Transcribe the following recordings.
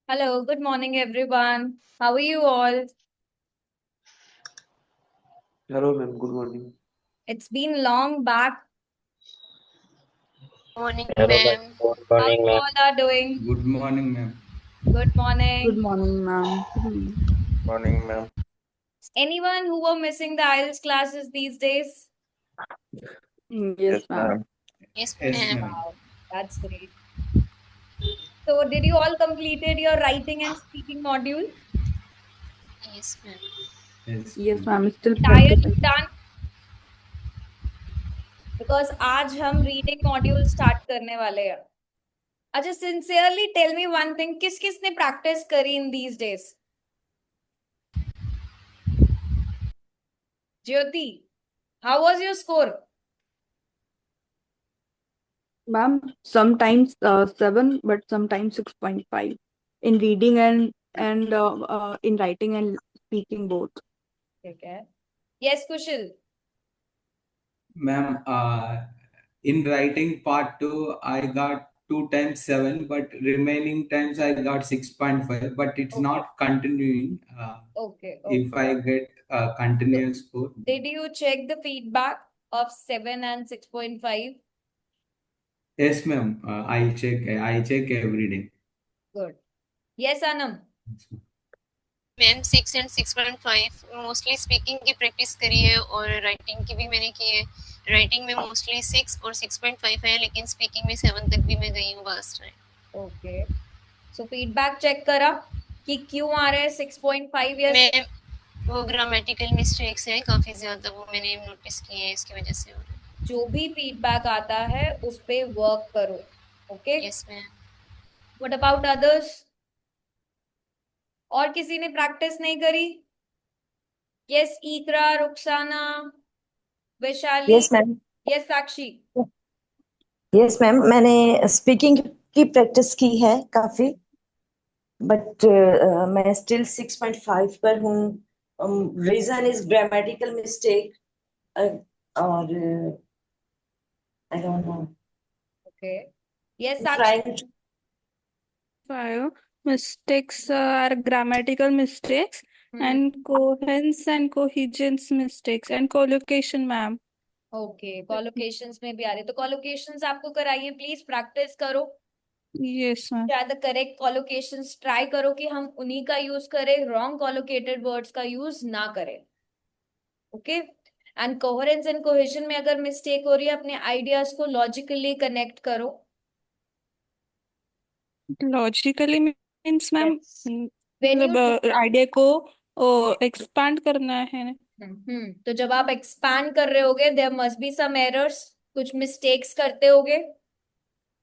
Hello, good morning, everyone. How are you all? Hello, ma'am. Good morning. It's been long back. Morning, Hello, ma'am. good How morning, you ma'am. all are doing? Good morning, ma'am. Good Good morning. morning, ma'am. Morning, ma'am. Anyone who were missing the IELTS classes these days? Yes, Yes, ma'am. ma'am. Yes, Yes, ma'am. ma'am. Wow, that's great. So, did you all completed your writing and speaking module? Yes, ma'am. Yes, Yes, ma'am. ma'am. Still Entirely practicing. done? Because आज हम reading module start करने वाले हैं. अच्छा, sincerely tell me one thing. किस किसने practice करी in these days? Jyoti, how was your score? Ma'am, sometimes 7, but sometimes 6.5 in reading and in writing and speaking both. ठीक है. Yes, Kushal. Ma'am, in writing part 2, I got 2 times 7, but remaining times I got 6.5, but it's Okay. not continuing. Okay. If I get a continuous score, Did you check the feedback of 7 and 6.5? yes, ma'am. I check every day. Good. Yes, Anam. Yes, ma'am. Ma'am 6 and 6.5 mostly speaking की practice करी है और writing की भी मैंने की है. Writing में मोस्टली 6 और 6.5 है, लेकिन स्पीकिंग में 7 तक भी मैं गई हूँ last time. Okay. So feedback check करा कि क्यों आ रहे हैं 6.5 या मैं वो ग्रामेटिकल मिस्टेक्स हैं काफ़ी ज़्यादा, वो मैंने नोटिस किए हैं, इसकी वजह से हो रहा है. जो भी फीडबैक आता है उस पे वर्क करो. Okay. Yes ma'am. What about others? और किसी ने प्रैक्टिस नहीं करी? Yes, Iqra, Rukhsana, Vaishali. Yes ma'am. Yes, Sakshi. Yes ma'am, मैंने स्पीकिंग की प्रैक्टिस की है काफी, बट मैं स्टिल 6.5 पर हूँ. रीजन इज ग्रामेटिकल मिस्टेक और आई don't no. Okay. Yes, Sakshi. Trying. Five mistakes are grammatical mistakes and coherence and cohesions mistakes and collocation, ma'am. ओके. कॉलोकेशंस में भी आ रही है तो कॉलोकेशंस आपको कराइए. प्लीज प्रैक्टिस करो. Yes, ma'am. ज्यादा करेक्ट कॉलोकेशंस ट्राई करो कि हम उन्हीं का यूज करें, रॉन्ग कॉलोकेटेड वर्ड्स का यूज ना करें. Okay. And coherence and cohesion में अगर मिस्टेक हो रही है, अपने आइडियाज को लॉजिकली कनेक्ट करो. Logically means, ma'am, Yes. When you मतलब आइडिया को एक्सपांड करना है. तो जब आप एक्सपैंड कर रहे होगे, there must be some errors. कुछ मिस्टेक्स करते होगे.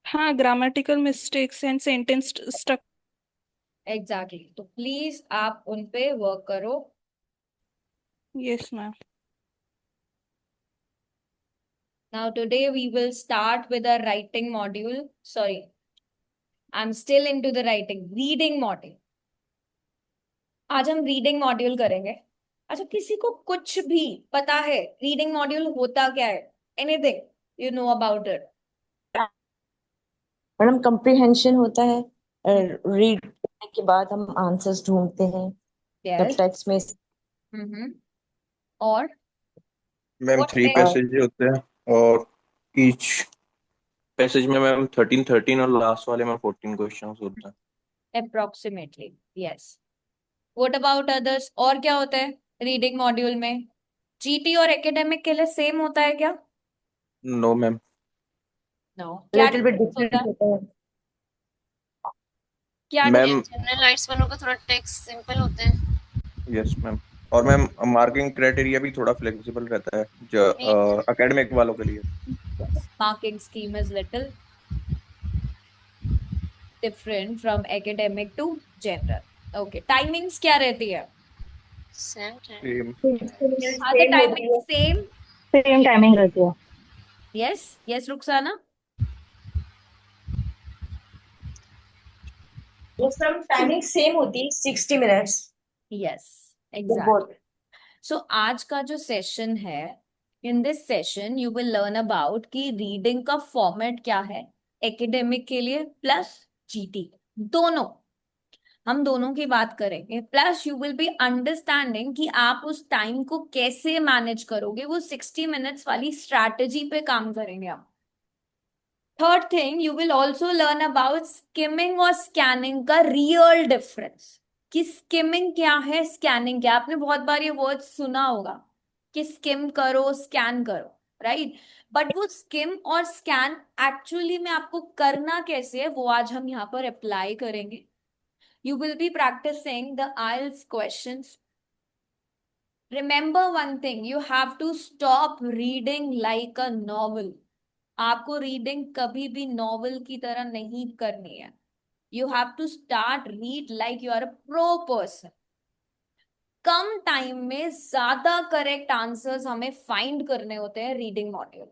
हाँ, grammatical mistakes and sentence structure. Exactly. तो प्लीज आप उन पे वर्क करो. Yes, ma'am. Now today we will start with our writing module. Sorry, I'm still into the reading module. आज हम रीडिंग मॉड्यूल करेंगे. अच्छा, किसी को कुछ भी पता है रीडिंग मॉड्यूल होता क्या है? Anything you know about it? Madam, comprehension होता है. रीड करने के बाद हम आंसर्स ढूंढते हैं यस. टेक्स्ट में. और मैम what 3 else? पैसेज होते हैं और ईच पैसेज में मैम 13 और लास्ट वाले में 14 क्वेश्चंस होते हैं. Approximately, yes. What about others? और क्या होता है रीडिंग मॉड्यूल में? जीटी और एकेडमिक के लिए सेम होता है क्या? No ma'am. नो. क्या लिटिल बिट difference होता डिफरेंट है? होता है. क्या मैम जनरल राइट्स वालों का थोड़ा टेक्स्ट सिंपल होता है. Yes ma'am. और मैम मार्किंग क्राइटेरिया भी थोड़ा फ्लेक्सिबल रहता है जो एकेडमिक वालों के लिए. Marking scheme is little different from academic to general. Okay. Timings क्या रहती है? Same time. सेम. हाँ, the timing same. Same timing रहती है. यस. यस, रुखसाना. वो सब टाइमिंग सेम होती है, 60 मिनट्स. Yes, exactly. सो आज का जो सेशन है, in this session you will learn about कि रीडिंग का फॉर्मेट क्या है एकेडमिक के लिए प्लस जीटी दोनों. हम दोनों की बात करेंगे, plus you will be understanding कि आप उस टाइम को कैसे मैनेज करोगे, वो 60 मिनट्स वाली स्ट्रैटेजी पे काम करेंगे हम। Third thing, you will also learn about skimming और स्कैनिंग का रियल डिफरेंस, कि स्किमिंग क्या है, स्कैनिंग क्या। आपने बहुत बार ये वर्ड सुना होगा कि स्किम करो, स्कैन करो, राइट? बट वो स्किम और स्कैन एक्चुअली में आपको करना कैसे है, वो आज हम यहाँ पर अप्लाई करेंगे। You will be practicing the IELTS questions. Remember one thing, you have to stop reading like a novel. आपको रीडिंग कभी भी नॉवल की तरह नहीं करनी है। You have to start read like you are a pro person. Come time में ज्यादा करेक्ट आंसर्स हमें फाइंड करने होते हैं reading module.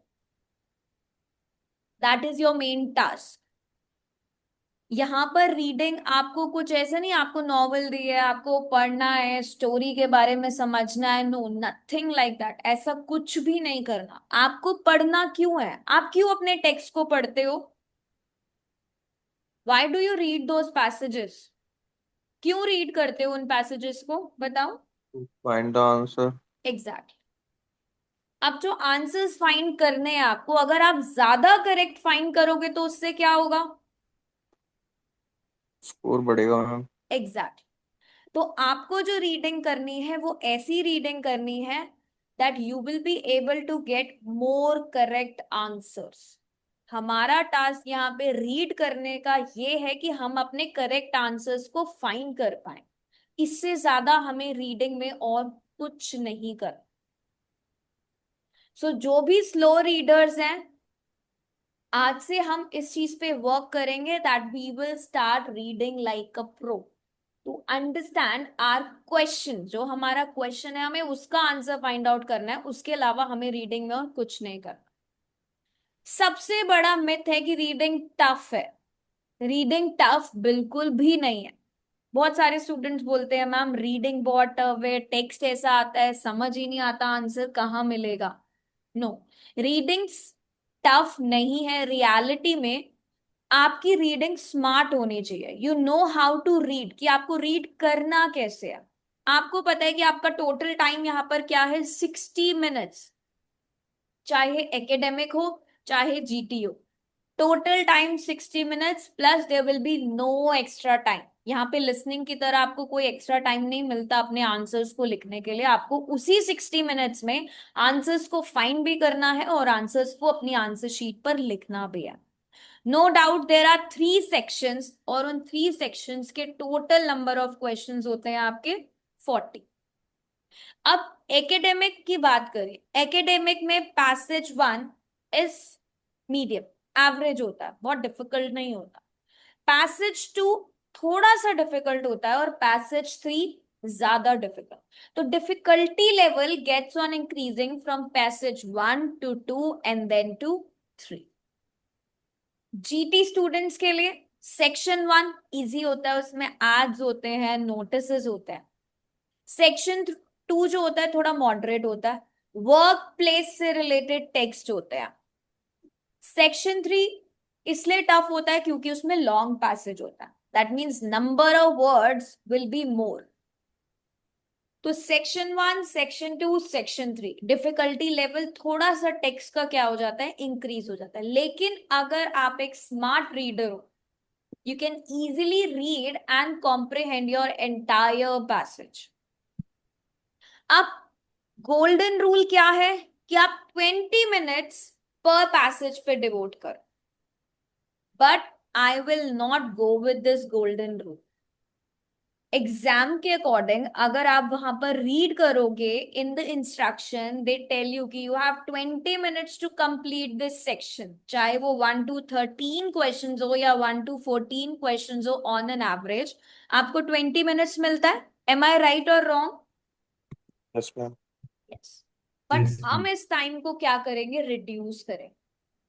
That is your main task. यहाँ पर रीडिंग आपको कुछ ऐसा नहीं, आपको नॉवल दी है, आपको पढ़ना है, स्टोरी के बारे में समझना है, नो, नथिंग लाइक दैट। ऐसा कुछ भी नहीं करना। आपको पढ़ना क्यों है? आप क्यों अपने टेक्स्ट को पढ़ते हो? Why do you read those passages? क्यों रीड करते हो उन पैसेजेस को, बताओ? Find the answer. एग्जैक्टली। अब जो आंसर्स फाइंड करने हैं आपको, अगर आप ज्यादा करेक्ट फाइंड करोगे तो उससे क्या होगा? स्कोर बढ़ेगा मैम। एग्जैक्ट। तो आपको जो रीडिंग करनी है वो ऐसी रीडिंग करनी है that you will be able to get more correct answers. हमारा टास्क यहाँ पे रीड करने का ये है कि हम अपने करेक्ट आंसर्स को फाइंड कर पाए। इससे ज्यादा हमें रीडिंग में और कुछ नहीं कर। सो जो भी स्लो रीडर्स हैं, आज से हम इस चीज पे वर्क करेंगे that we will start reading like a pro, to understand our question. जो हमारा क्वेश्चन है हमें उसका आंसर फाइंड आउट करना है, उसके अलावा हमें रीडिंग में और कुछ नहीं करना। सबसे बड़ा मिथ है कि रीडिंग टफ है। रीडिंग टफ बिल्कुल भी नहीं है। बहुत सारे स्टूडेंट्स बोलते हैं मैम रीडिंग बहुत टफ है, टेक्स्ट ऐसा आता है, समझ ही नहीं आता, आंसर कहाँ मिलेगा। नो, रीडिंग टफ नहीं है। रियलिटी में आपकी रीडिंग स्मार्ट होनी चाहिए। You know how to read, कि आपको रीड करना कैसे है। आपको पता है कि आपका टोटल टाइम यहाँ पर क्या है, 60 मिनट्स। चाहे एकेडमिक हो चाहे जीटी हो, total time 60 minutes, plus there will be no extra time. यहाँ पे लिसनिंग की तरह आपको कोई एक्स्ट्रा टाइम नहीं मिलता अपने आंसर्स को लिखने के लिए। आपको उसी 60 मिनट्स में आंसर्स को फाइंड भी करना है और आंसर्स को अपनी आंसर शीट पर लिखना भी है। No doubt there are 3 sections, और उन 3 सेक्शंस के टोटल नंबर ऑफ क्वेश्चंस होते हैं आपके 40। अब एकेडमिक की बात करें, एकेडमिक में पैसेज 1 इज मीडियम, एवरेज होता है, बहुत डिफिकल्ट नहीं होता। पैसेज 2 थोड़ा सा डिफिकल्ट होता है और पैसेज 3 ज्यादा डिफिकल्ट। तो difficulty level gets on increasing from passage 1 to 2 and then to 3। GT students के लिए सेक्शन 1 इजी होता है, उसमें एड्स होते हैं, नोटिसेस होते हैं। सेक्शन 2 जो होता है थोड़ा मॉडरेट होता है, वर्क प्लेस से रिलेटेड टेक्स्ट होते हैं। सेक्शन 3 इसलिए टफ होता है क्योंकि उसमें लॉन्ग पैसेज होता है, that means number of words will be more. तो section 1, section 2, section 3 difficulty level थोड़ा सा टेक्स्ट का क्या हो जाता है, इंक्रीज हो जाता है। लेकिन अगर आप एक स्मार्ट रीडर हो, you can easily read and comprehend your entire passage। अब गोल्डन रूल क्या है कि आप 20 मिनट्स पर पैसेज पे डिवोट करो, but I will not go with this golden rule. Exam के अकॉर्डिंग अगर आप वहां पर रीड करोगे, in the instruction they tell you कि you have 20 minutes to complete this section, चाहे वो 1 to 13 क्वेश्चंस हो या 1 to 14 क्वेश्चंस हो, ऑन एन एवरेज आपको 20 मिनट्स मिलता है। एम आई राइट और wrong? Yes ma'am. Yes. But हम इस टाइम को क्या करेंगे, रिड्यूस करेंगे।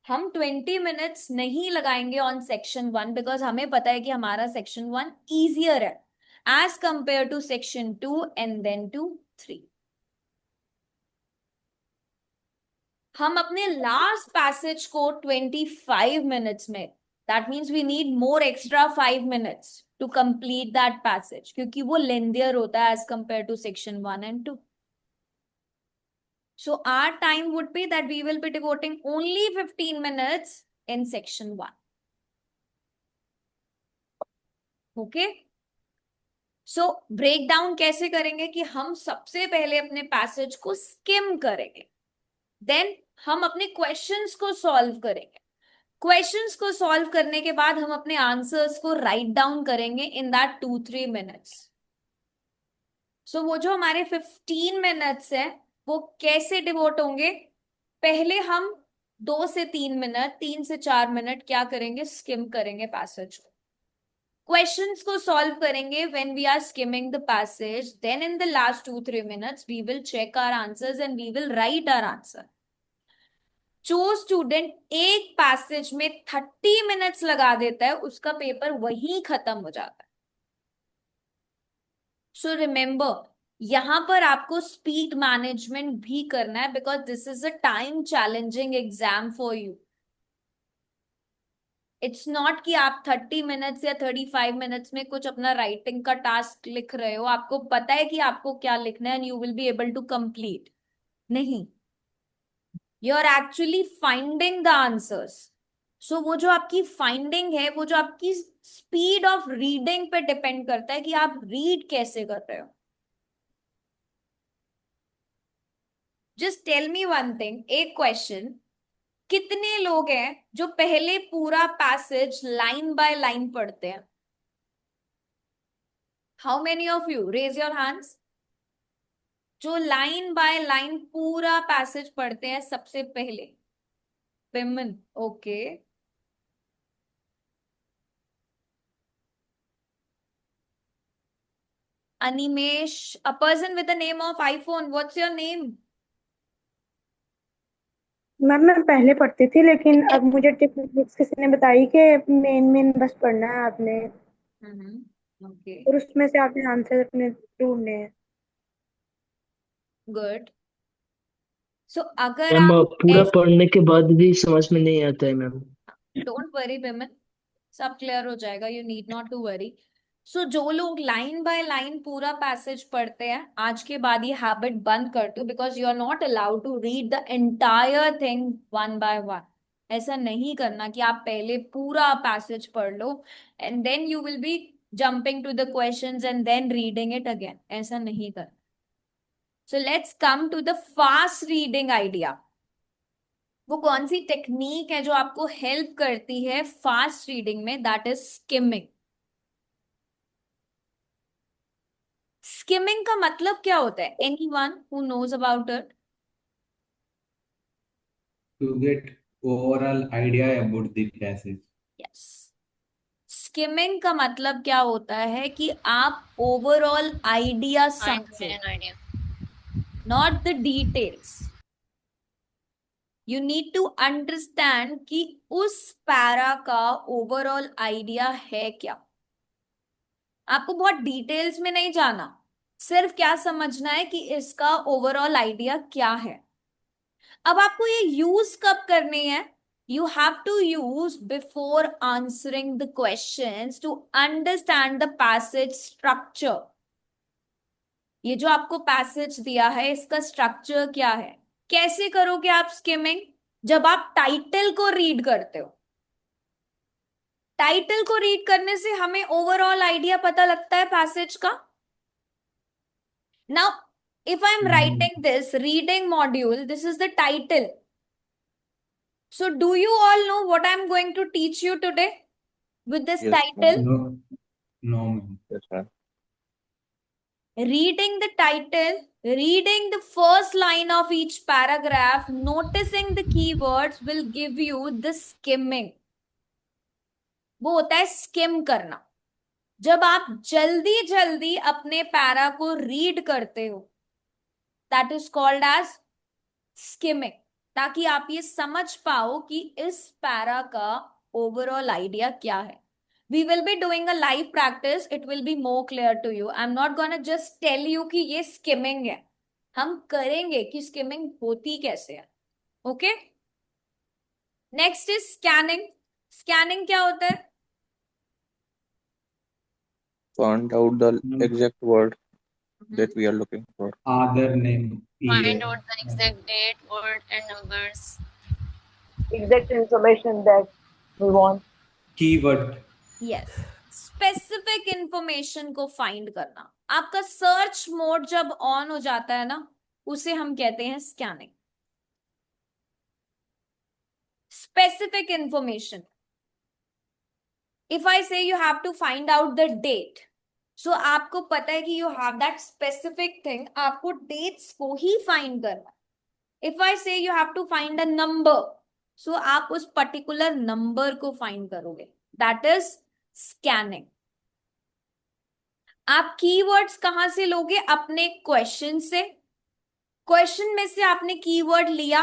हम 20 मिनट्स नहीं लगाएंगे ऑन सेक्शन 1 बिकॉज हमें पता है कि हमारा सेक्शन 1 ईजियर है as compared to section 2 and then to 3। हम अपने लास्ट पैसेज को 25 मिनट्स में, that means we need more extra 5 minutes, to complete that passage, क्योंकि वो lengthier होता है as compared to section 1 and 2. So our time would be that we will be devoting only 15 minutes in section 1. Okay? So breakdown कैसे करेंगे कि हम सबसे पहले अपने पैसेज को स्किम करेंगे, देन हम अपने क्वेश्चंस को सॉल्व करेंगे, क्वेश्चंस को सॉल्व करने के बाद हम अपने आंसर्स को राइट डाउन करेंगे इन दैट 2-3 मिनट्स. सो वो जो हमारे 15 मिनट्स है वो कैसे डिवोट होंगे? पहले हम 2 से 3 मिनट, 3 से 4 मिनट क्या करेंगे? स्किम करेंगे पैसेज को, क्वेश्चंस को सॉल्व करेंगे when we are skimming the passage. Then in the last 2-3 minutes we will check our answers and we will write our answer. जो स्टूडेंट एक पैसेज में 30 मिनट्स लगा देता है उसका पेपर वहीं खत्म हो जाता है. सो रिमेंबर, यहां पर आपको स्पीड मैनेजमेंट भी करना है because this is a time challenging exam for you. It's not कि आप 30 मिनट्स या 35 मिनट्स में कुछ अपना राइटिंग का टास्क लिख रहे हो, आपको पता है कि आपको क्या लिखना है and you will be able to complete. नहीं, you are actually finding the answers. So वो जो आपकी फाइंडिंग है, वो जो आपकी स्पीड ऑफ रीडिंग पे डिपेंड करता है कि आप रीड कैसे कर रहे हो. Just tell me one thing, एक क्वेश्चन, कितने लोग हैं जो पहले पूरा पैसेज लाइन बाय लाइन पढ़ते हैं? How many of you? Raise your hands. जो लाइन बाय लाइन पूरा पैसेज पढ़ते हैं सबसे पहले. Women, okay. Animesh, a person with the name of iPhone, what's your name? Ma'am मैं पहले पढ़ती थी लेकिन अब मुझे टिप्स किसी ने बताई कि मेन मेन बस पढ़ना है आपने, ओके, और उसमें से आपने आंसर अपने ढूंढने हैं. गुड. सो अगर मैम आप पूरा पढ़ने के बाद भी समझ में नहीं आता है मैम. डोंट वरी विमेन, सब क्लियर हो जाएगा, you need not to worry. So जो लोग लाइन बाय लाइन पूरा पैसेज पढ़ते हैं, आज के बाद ये हैबिट बंद कर दो because you are not allowed to read the entire thing one by one. ऐसा नहीं करना कि आप पहले पूरा पैसेज पढ़ लो and then you will be jumping to the questions and then reading it again. ऐसा नहीं करना. So let's come to the fast reading idea. वो कौन सी टेक्निक है जो आपको हेल्प करती है फास्ट रीडिंग में? That is skimming. स्किमिंग का मतलब क्या होता है? Anyone who knows about it? To get overall idea about the passage. Yes. Skimming का मतलब क्या होता है कि आप ओवरऑल आइडिया समझो, an idea. Not the details. You need to understand कि उस पैरा का ओवरऑल आइडिया है क्या. आपको बहुत डिटेल्स में नहीं जाना, सिर्फ क्या समझना है कि इसका ओवरऑल आइडिया क्या है. अब आपको ये यूज कब करनी है? You have to use before answering the questions to understand the passage structure. ये जो आपको पैसेज दिया है इसका स्ट्रक्चर क्या है? कैसे करोगे आप स्किमिंग? जब आप टाइटल को रीड करते हो. टाइटल को रीड करने से हमें ओवरऑल आइडिया पता लगता है पैसेज का. Now if I'm writing this reading module, this is the title. So do you all know what I'm going to teach you today with this Yes, title? No, no, ma'am. Yes, ma'am. Reading the title, reading the first line of each paragraph, noticing the keywords will give you the skimming. वो होता है scheme करना. जब आप जल्दी जल्दी अपने para को रीड करते हो, that is called as skimming, ताकि आप ये समझ पाओ कि इस पैरा का ओवरऑल आइडिया क्या है. We will be doing a live practice. It will be more clear to you. I'm not gonna just tell you कि ये skimming है. हम करेंगे कि skimming होती कैसे है. Okay? Next is scanning. Scanning क्या होता है? Find out the Hmm. exact word that we are looking for. Other name. Find Yeah. out the exact date, word, and numbers. Exact information that we want. Keyword. Yes, specific information को find करना. आपका search mode जब on हो जाता है ना, उसे हम कहते हैं scanning. Specific information. If I say you have to find out the date, so आपको पता है कि you have that specific thing, आपको डेट्स को ही फाइंड करना. If I say you have to find a number, so आप उस पर्टिकुलर नंबर को फाइंड करोगे. That is scanning. आप कीवर्ड्स कहां से लोगे? अपने क्वेश्चन से. क्वेश्चन में से आपने कीवर्ड लिया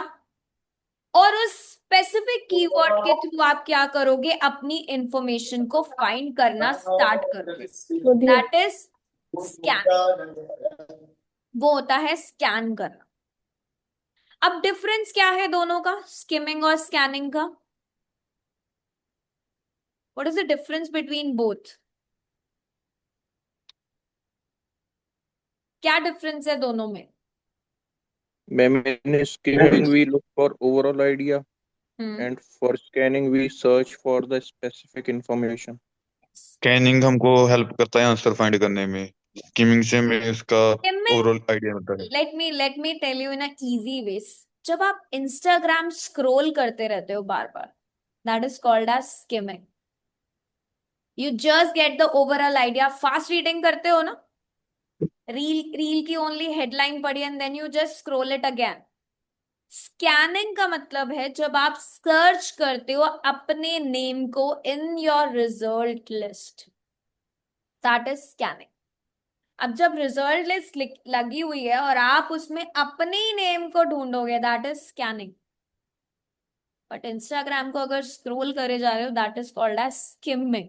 और उस स्पेसिफिक कीवर्ड के थ्रू आप क्या करोगे? अपनी इंफॉर्मेशन को फाइंड करना स्टार्ट करोगे. That is scanning. वो होता है स्कैन करना. अब डिफरेंस क्या है दोनों का, स्किमिंग और स्कैनिंग का? What is the difference between both? क्या डिफरेंस है दोनों में? Ma'am, in skimming we look for overall idea, and for scanning we search for the specific information. Scanning हमको हेल्प करता है आंसर फाइंड करने में, स्किमिंग से हमें इसका Skimming, ओवरऑल आइडिया मिलता है. let me tell you in a easy ways. जब आप इंस्टाग्राम स्क्रॉल करते रहते हो बार बार, that is called as skimming. You just get the overall idea. Fast reading करते हो ना, रील की ओनली हेडलाइन पढ़ी and then you just scroll it again. Scanning का मतलब है जब आप सर्च करते हो अपने नेम को in your result list. That is scanning. अब जब रिजल्ट लिस्ट लगी हुई है और आप उसमें अपने ही नेम को ढूंढोगे, that is scanning. But Instagram को अगर स्क्रॉल करे जा रहे हो, that is called as skimming.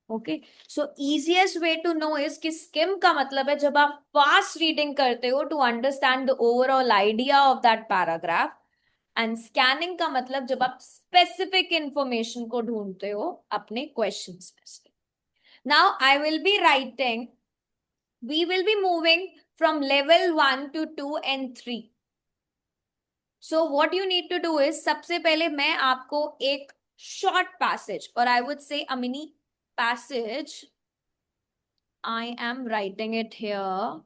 Okay, so easiest way to know is कि स्किम का मतलब है जब आप फास्ट रीडिंग करते हो to understand the overall idea of that paragraph. And scanning का मतलब जब आप स्पेसिफिक इंफॉर्मेशन को ढूंढते हो अपने क्वेश्चंस में से. Now I will be writing, we will be moving from level 1 to 2 and 3. So what you need to do is, सबसे पहले मैं आपको एक short passage, or I would say a mini passage, I am writing it here.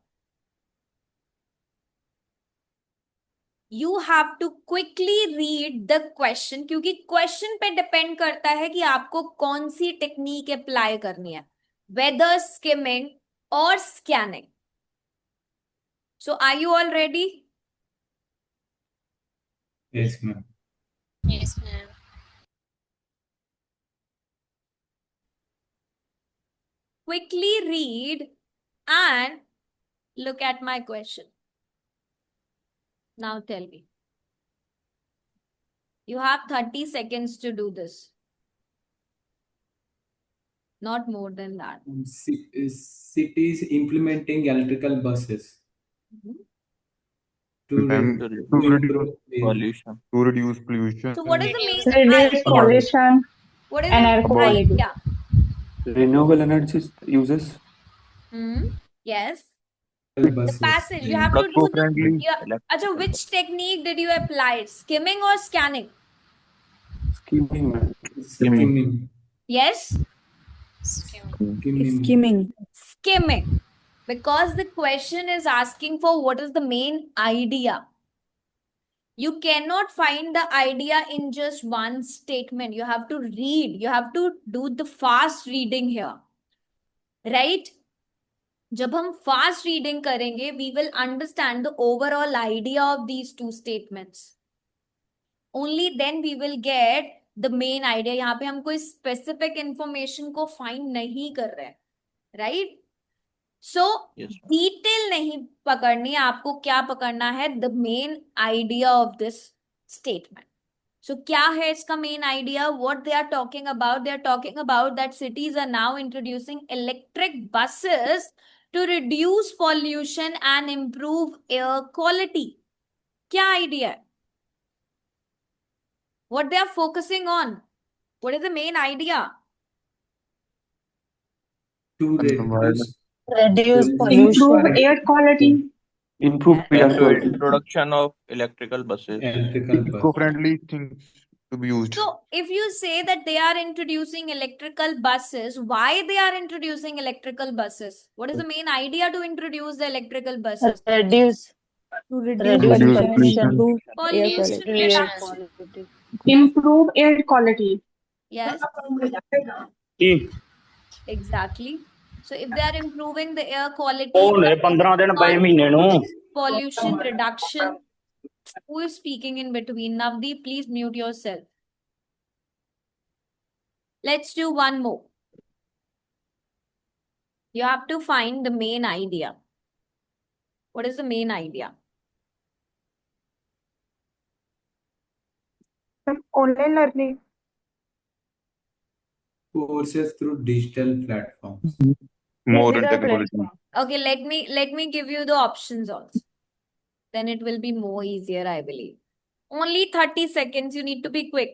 You have to quickly read the question, क्योंकि question पे depend करता है कि आपको कौन सी टेक्निक अप्लाई करनी है, whether skimming or scanning. So are you all ready? Yes, ma'am. Yes, ma'am. Quickly read and look at my question. Now tell me. You have 30 seconds to do this. Not more than that. Cities implementing electrical buses to Ma'am, improve Pollution. to reduce pollution. So what is the main Reduce idea? pollution What is and the air main quality. idea? Renewable energy uses. Yes. The buses. passage, you have to do the, Eco-friendly. Acha, which technique did you apply? Skimming or scanning? Skimming, ma'am. Skimming. Yes? Skimming. Skimming. Because the question is asking for what is the main idea. You cannot find the idea in just one statement. You have to read. You have to do the fast reading here. Right? जब हम fast reading करेंगे, we will understand the overall idea of these two statements. Only then we will get the main idea. यहाँ पे हम कोई specific information को find नहीं कर रहे हैं. Right? So, detail नहीं पकड़नी, आपको क्या पकड़ना है? The main idea of this statement. So, क्या है इसका main idea? What they are talking about? They are talking about that cities are now introducing electric buses to reduce pollution and improve air quality. क्या idea है? What they are focusing on? What is the main idea? to Environment. reduce Improve pollution, air quality. Improve air and quality. introduction of electrical buses. electrical bus. Eco-friendly things to be used. So if you say that they are introducing electrical buses, why they are introducing electrical buses? What is the main idea to introduce the electrical buses? reduce To reduce reduce Reduce pollution and pollution, improve air Reduce quality. air pollution. quality. Improve air quality. Yes, exactly. So if they are improving the air quality, ਉਹ ਨੇ 15 ਦਿਨ ਪਏ ਮਹੀਨੇ ਨੂੰ pollution reduction. Who is speaking in between? Navdeep, please mute yourself. Let's do one more. You have to find the main idea. What is the main idea? Online learning. Courses through digital platforms. More than Digital technology. platform. Okay, let me give you the options also. Then it will be more easier, I believe. Only 30 seconds. You need to be quick.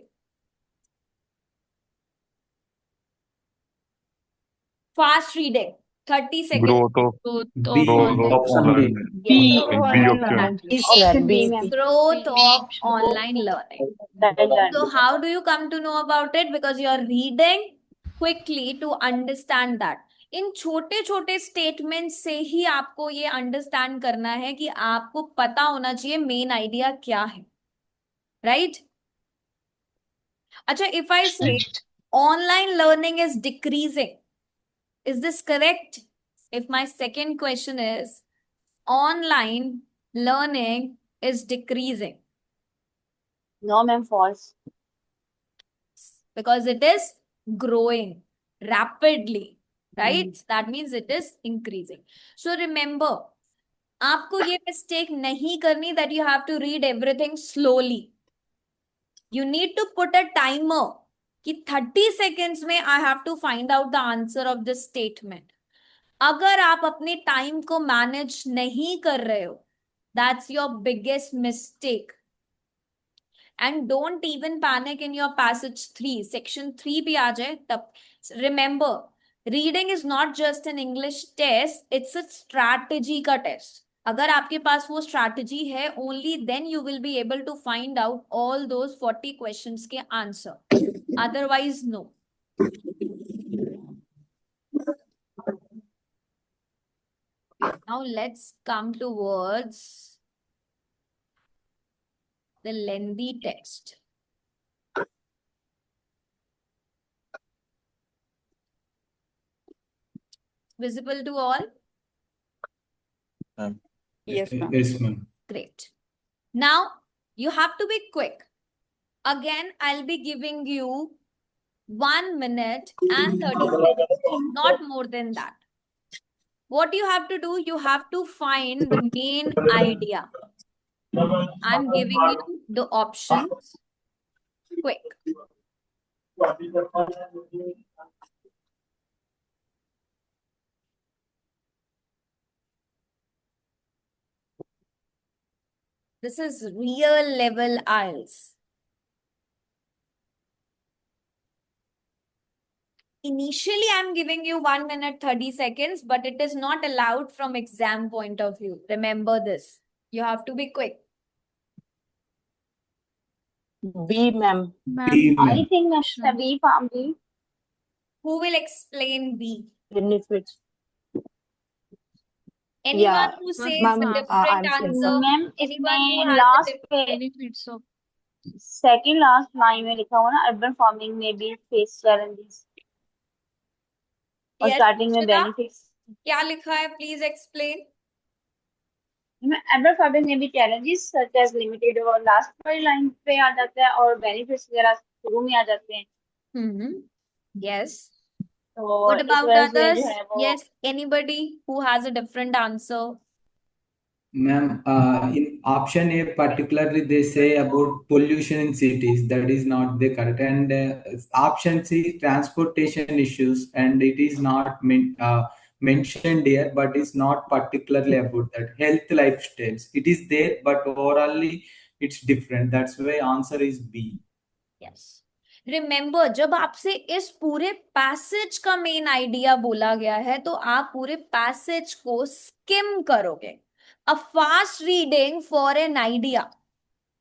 Fast reading. 30 seconds. Growth of B. online. B. B option. B, sir, Option B, B. ma'am. Growth of online learning. So how do you come to know about it? Because you are reading quickly to understand that. इन छोटे छोटे statement से ही आपको ये understand करना है कि आपको पता होना चाहिए मेन आइडिया क्या है, राइट? अच्छा, इफ आई से online learning is decreasing, is this correct? If my second question is online learning is decreasing, No, ma'am, false. because it is growing rapidly, right? That means it is increasing. So remember, आपको ये mistake नहीं करनी that you have to read everything slowly. You need to put a timer कि 30 seconds में I have to find out the answer of this statement. अगर आप अपने time को मैनेज नहीं कर रहे हो, that's your biggest mistake. And don't even panic in your passage 3. Section 3 भी आ जाए तब. Remember, reading is not just an English test, it's a strategy का test. अगर आपके पास वो strategy है, only then you will be able to find out all those 40 questions के answer. Otherwise, no. Now let's come towards the lengthy text. Visible to all? Yes, ma'am. Yes, ma'am. Great. Now you have to be quick. Again, I'll be giving you 1 minute and 30 seconds, not more than that. What you have to do, you have to find the main idea. I'm giving you the options. Quick. This is real level IELTS. Initially, I'm giving you 1 minute 30 seconds, but it is not allowed from exam point of view. Remember this. You have to be quick. B, ma'am. B, I ma'am. think Mr. B, farm B. Who will explain B? Benefits. Anyone Yeah, who says ma'am, a different I'm saying, answer? Ma'am, Anyone who इसमें has a last different पे benefits of second last line में लिखा हुआ ना urban farming में भी face challenges और Yes, starting में Shweta? benefits. क्या लिखा है? Please explain. urban farming में भी challenges such as limited और last वाली line पे आ जाता है और benefits वगैरह शुरू में आ जाते हैं. Yes. तो What इस about वजह से others? जो है वो Yes, anybody who has a different answer? Ma'am, in option A, particularly they say about pollution in cities. That is not the correct. And option C, transportation issues, and it is not mentioned here, but it's not particularly about that. Health lifestyles. It is there, but orally it's different. That's why answer is B. Yes. Remember, जब आपसे इस पूरे passage का main idea बोला गया है तो आप पूरे पैसेज को स्किम करोगे. A fast reading for an idea.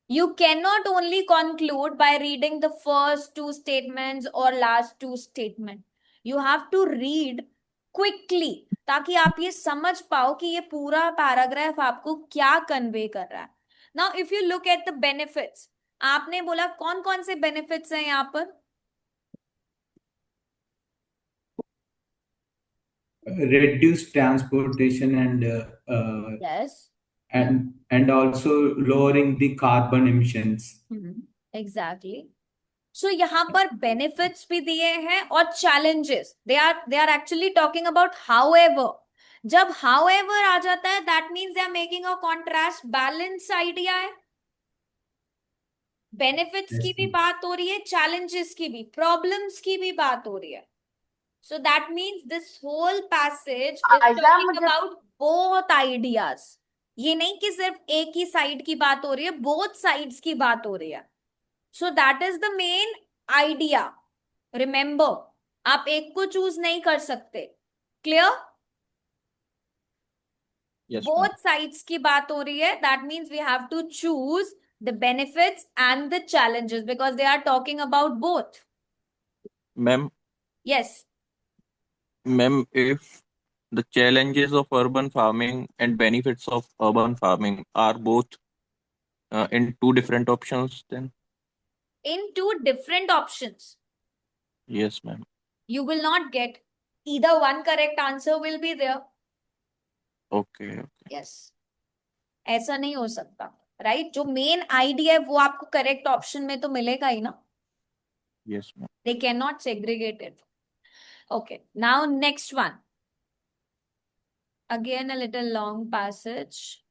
You cannot only conclude by reading the first two statements or last two statements. You have to read quickly ताकि आप ये समझ पाओ कि ये पूरा पैराग्राफ आपको क्या कन्वे कर रहा है. Now, if you look at the benefits, आपने बोला कौन कौन से बेनिफिट्स हैं यहाँ पर? Reduce transportation Yes. and also lowering the carbon emissions. Exactly. So यहाँ पर बेनिफिट्स भी दिए हैं और challenges. They are actually talking about however. जब हाउएवर आ जाता है that means they are making a contrast balance idea है. बेनिफिट्स की भी बात हो रही है, चैलेंजेस की भी, प्रॉब्लम्स की भी बात हो रही है. So that means this whole passage is talking about both ideas. ये नहीं कि सिर्फ एक ही साइड की बात हो रही है, both sides की बात हो रही है. So that is the main idea. Remember, आप एक को चूज नहीं कर सकते. Clear? Yes, Both sides की बात हो रही है. That means we have to choose the benefits and the challenges because they are talking about both. ma'am. Yes. Ma'am, if the challenges of urban farming and benefits of urban farming are both in two different options, then In two different options. yes, ma'am. You will not get either one correct answer will be there. Okay. Yes. ऐसा नहीं हो सकता, right? जो main idea है वो आपको correct option में तो मिलेगा ही ना. Yes, ma'am. They cannot segregate it. Okay, now next one. Again, a little long passage.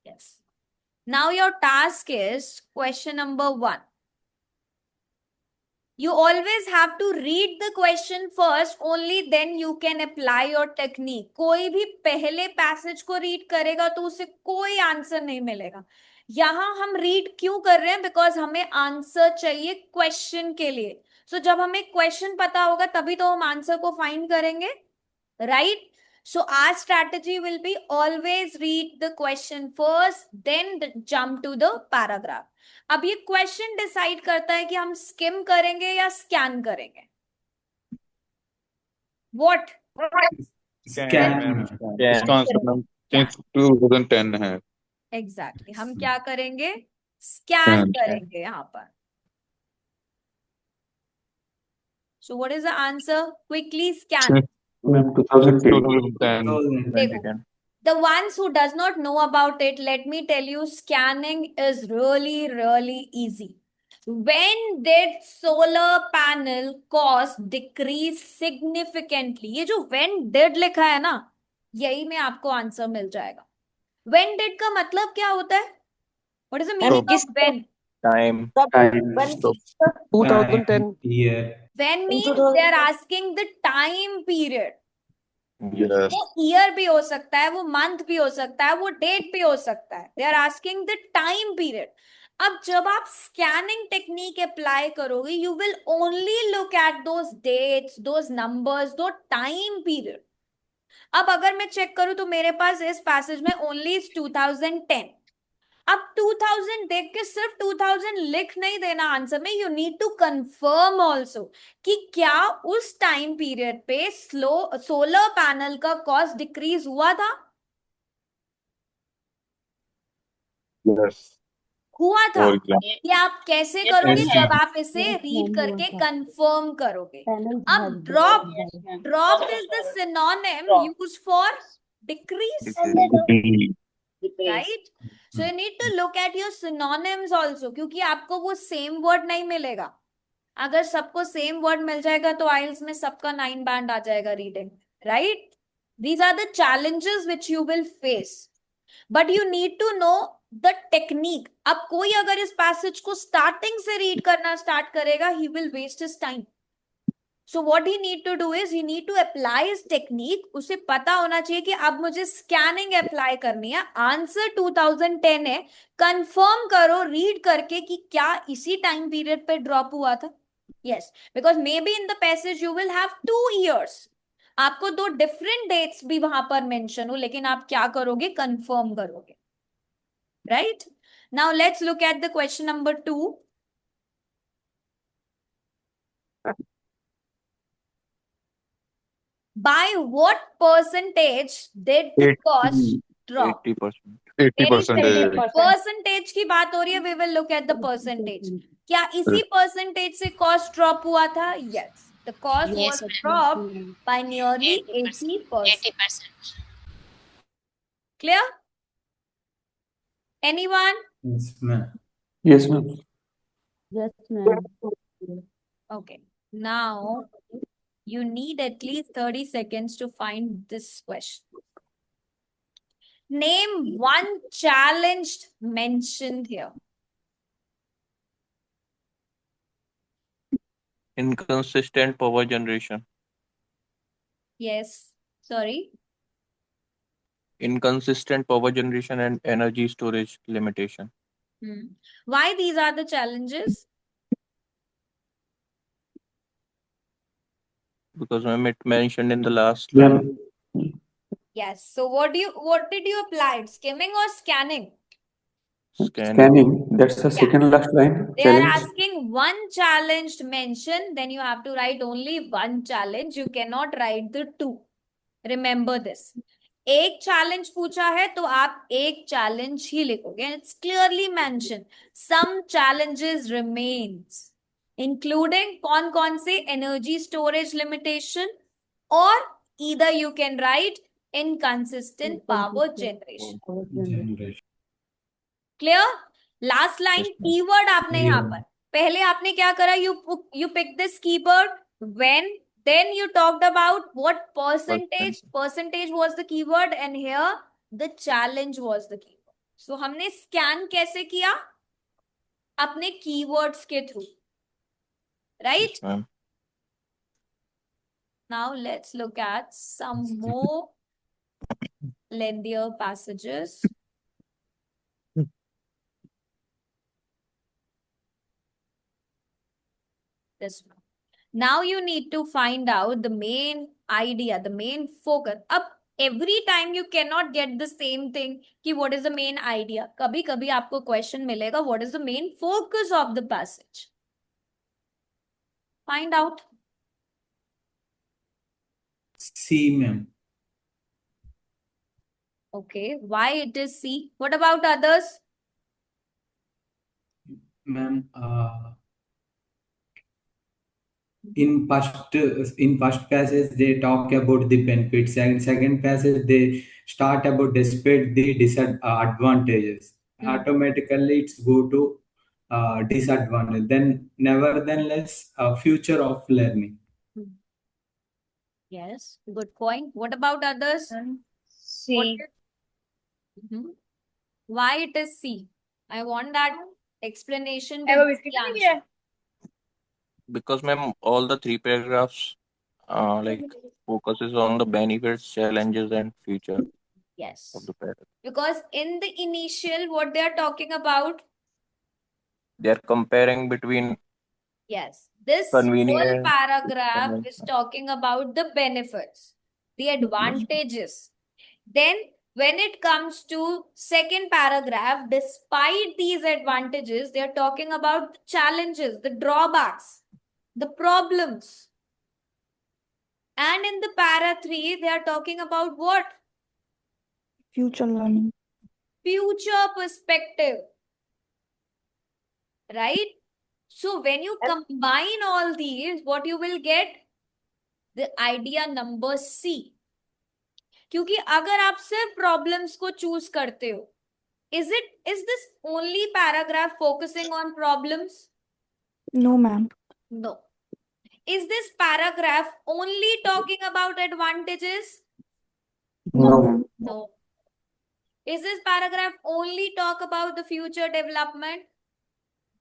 Yes. Now your task is question number 1. You always have to read the question first, only then you can apply your technique. कोई भी पहले passage को read करेगा तो उसे कोई answer नहीं मिलेगा. यहां हम रीड क्यों कर रहे हैं? बिकॉज हमें आंसर चाहिए क्वेश्चन के लिए. सो जब हमें क्वेश्चन पता होगा तभी तो हम आंसर को फाइंड करेंगे, right? So our strategy will be always read the question first, then jump to the paragraph. अब ये क्वेश्चन डिसाइड करता है कि हम स्किम करेंगे या स्कैन करेंगे. What? Scan. इसका आंसर मैम 2010 है. Exactly. हम क्या करेंगे? स्कैन करेंगे यहाँ पर. So what is the answer? Quickly scan. 2010. देखो, the ones who does not know about it, let me tell you, scanning is really, really easy. When did solar panel cost decrease significantly? ये जो when did लिखा है ना, यही में आपको answer मिल जाएगा. When did का मतलब क्या होता है? What is the meaning of when? Time. 2010. Year. When means they are asking the time period. Yes. वो ईयर भी हो सकता है, वो मंथ भी हो सकता है, वो डेट भी हो सकता है. They are asking the time period. अब जब आप स्कैनिंग टेक्निक अप्लाई करोगे, you will only look at those dates, those numbers, दो टाइम पीरियड. अब अगर मैं चेक करूं तो मेरे पास इस पैसेज में ओनली 2010. अब 2000 देख के सिर्फ 2000 लिख नहीं देना आंसर में. You need to confirm also कि क्या उस टाइम पीरियड पे सोलर पैनल का कॉस्ट डिक्रीज हुआ था. Yes. हुआ था. For example. ये आप कैसे करोगे? जब आप इसे रीड करके कंफर्म करोगे. अब drop is the synonym used for decrease, right? So you need to look at your synonyms also, क्योंकि आपको वो सेम वर्ड नहीं मिलेगा. अगर सबको सेम वर्ड मिल जाएगा तो आइल्स में सबका 9 बैंड आ जाएगा reading, right? These are the challenges which you will face, but you need to know the technique. अब कोई अगर इस पैसेज को स्टार्टिंग से रीड करना स्टार्ट करेगा, he will waste his time. So what he need to do is he need to apply his technique. उसे पता होना चाहिए कि अब मुझे स्कैनिंग अप्लाई करनी है. आंसर 2010 है. कंफर्म करो रीड करके कि क्या इसी टाइम पीरियड पे ड्रॉप हुआ था. Yes, because maybe in the passage you will have 2 years. आपको 2 डिफरेंट डेट्स भी वहां पर मेंशन हो, लेकिन आप क्या करोगे, कंफर्म करोगे. Right? Now let's look at the question number 2. By what percentage did the cost drop? 80%. 80%. Percentage की बात हो रही है. We will look at the percentage. क्या इसी परसेंटेज से कॉस्ट ड्रॉप हुआ था? Yes, the cost Yes, was ma'am. dropped by nearly 80%. 80%. 80%. Clear? Anyone? Yes, ma'am. Yes, ma'am. Yes, ma'am. Okay. Now you need at least 30 seconds to find this question. Name one challenge mentioned here. Inconsistent power generation. Yes. Sorry. Inconsistent power generation and energy storage limitation. Why these are the challenges? Because ma'am, it mentioned in the last line. Yes. So what did you apply? Skimming or scanning? Scanning. That's the second last line. They are Challenge. asking one challenge to mention, then you have to write only one challenge. You cannot write the 2. Remember this. एक challenge पूछा है तो आप एक challenge ही लिखोगे. It's clearly mentioned. Some challenges remains, including कौन से energy storage limitation, or either you can write inconsistent power generation. Clear? Last line keyword आपने यहाँ पर पहले आपने क्या करा, you pick this keyword when, then you talked about what percentage was the keyword, and here the challenge was the keyword. So हमने scan कैसे किया, अपने keywords के through, right? Yes, now let's look at some more lengthier passages. This one. Now you need to find out the main idea, the main focus. Up every time you cannot get the same thing कि what is the main idea. कभी कभी आपको question मिलेगा what is the main focus of the passage. Find out. C, ma'am. Okay, why it is C? What about others? Ma'am, in first passage they talk about the benefits, and second passage they start about despite the disadvantages. Automatically it's go to disadvantage. Then nevertheless, future of learning. Yes, good point. What about others? C. Why it is C? I want that explanation एगो to biscuit the नहीं answer. Because ma'am, all the 3 paragraphs like focuses on the benefits, challenges, and future Yes. of the paragraph. Because in the initial, what they are talking about? They are comparing between Yes. This whole convenient. paragraph is talking about the benefits, the advantages. Then when it comes to second paragraph, despite these advantages, they are talking about the challenges, the drawbacks, the problems. And in the para 3, they are talking about what? Future learning. Future perspective. Right? So when you combine all these, what you will get? The idea number C. क्योंकि अगर आप सिर्फ problems को choose करते हो, is this only paragraph focusing on problems? No, ma'am. No. Is this paragraph only talking about advantages? No, ma'am. No. Is this paragraph only talk about the future development?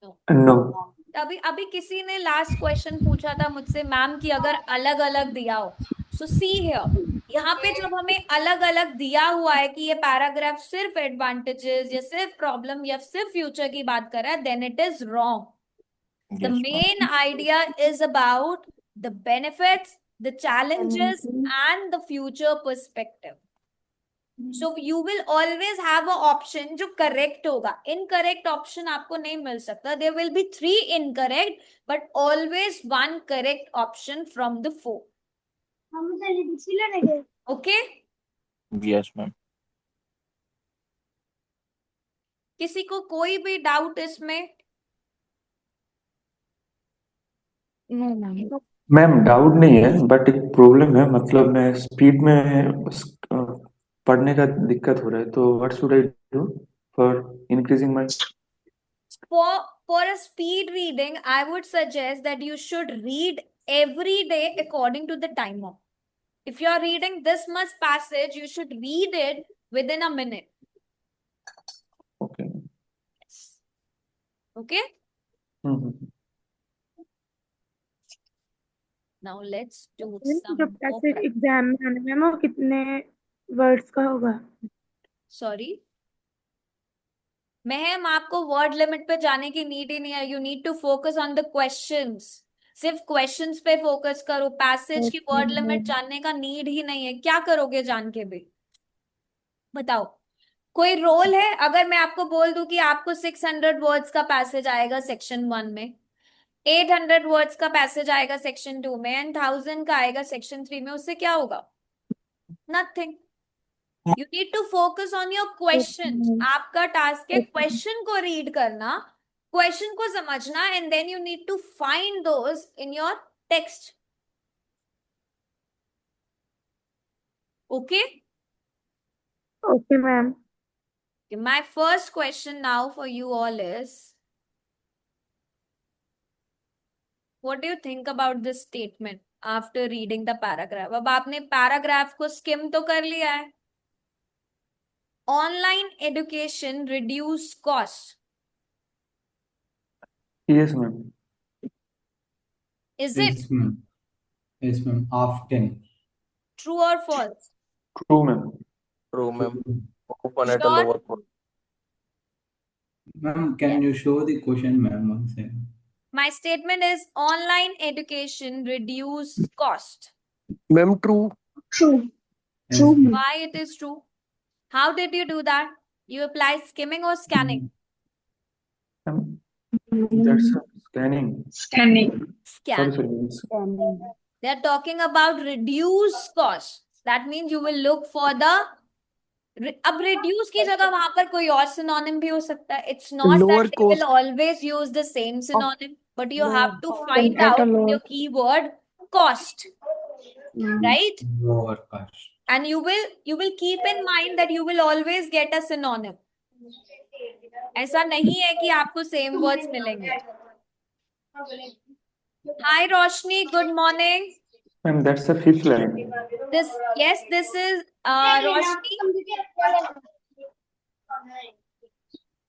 No. No. अभी अभी किसी ने last question पूछा था मुझसे, ma'am, कि अगर अलग अलग दिया हो, सो सी हियर, यहाँ पे जब हमें अलग अलग दिया हुआ है कि ये पैराग्राफ सिर्फ एडवांटेजेस या सिर्फ प्रॉब्लम या सिर्फ फ्यूचर की बात कर रहा है, then it is wrong. The Yes, ma'am. main idea is about the benefits, the challenges, and the future perspective. So you will always have a option जो correct होगा. Incorrect option आपको नहीं मिल सकता. There will be 3 incorrect, but always 1 correct option from the 4. Okay? Yes, ma'am. किसी को कोई भी doubt इसमें? No, ma'am. मैम डाउट नहीं है, बट एक प्रॉब्लम है, मतलब मैं स्पीड में पढ़ने का दिक्कत हो रहा है, तो what should I do for increasing my? For a speed reading, I would suggest that you should read every day according to the timer. If you are reading this much passage, you should read it within a minute. Okay. Yes. Okay? Now let's do some जब more ऐसे practice. Exam में आने में वो कितने words का होगा? Sorry. Meham, आपको वर्ड लिमिट पे जाने की नीड ही नहीं है. You need to focus on the questions. सिर्फ क्वेश्चंस पे फोकस करो. पैसेज की वर्ड लिमिट जानने का नीड ही नहीं है. क्या करोगे जान के भी? बताओ. कोई रोल है? अगर मैं आपको बोल दूं कि आपको 600 वर्ड्स का पैसेज आएगा सेक्शन 1 में, 800 वर्ड्स का पैसेज आएगा सेक्शन 2 में, एंड 1000 का आएगा सेक्शन 3 में, उससे क्या होगा? Nothing. You need to focus on your questions. आपका टास्क है क्वेश्चन को रीड करना, क्वेश्चन को समझना, and then you need to find those in your text. Okay? Okay, ma'am. Okay, my first question now for you all is, what do you think about this statement after reading the paragraph? अब आपने paragraph को scheme तो कर लिया है. Online education reduce cost. Yes, ma'am. Is it Yes, ma'am. Yes, ma'am. Often. true or false? True, ma'am. True, ma'am. Open at a Sure. lower cost. Ma'am, can you show the question, ma'am, once again? My statement is online education reduce cost. Ma'am, true. True. Yes, True. ma'am. Why it is true? How did you do that? You apply skimming or scanning? Ma'am, that's scanning. Scanning. Sorry, Scanning. sorry. They are talking about reduce cost. That means you will look for the अब reduce की जगह वहां पर कोई और synonym भी हो सकता है. It's not Lower that they will cost. always use the same synonym, but you have to Can find add a out with lower. your keyword cost, right? Lower cost. And you will keep in mind that you will always get a synonym. ऐसा नहीं है कि आपको same words मिलेंगे. Hi Roshni, good morning. Ma'am, that's the 5th line. This is Roshni.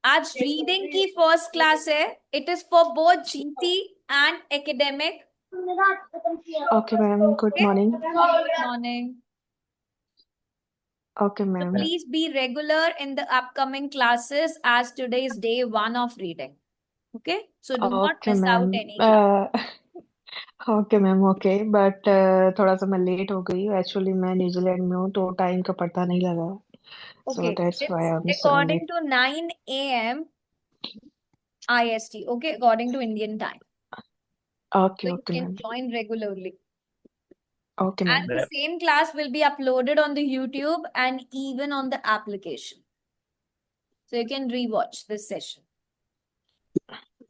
आज reading की first class है. It is for both GT and academic. Okay, ma'am. Good morning. Good morning. Okay, So ma'am. please be regular in the upcoming classes as today is day 1 of reading. Okay? So do not Okay, miss out ma'am. any class. Okay, ma'am. Okay, but थोड़ा सा मैं late हो गई. Actually, मैं New Zealand में हूँ, तो time का पता नहीं लगा. So Okay, that's why it's I'm according late. to 9 a.m. IST. Okay, according to Indian time. Okay, So you okay, can ma'am. join regularly. Okay, ma'am. And the same class will be uploaded on the YouTube and even on the application. So you can rewatch this session.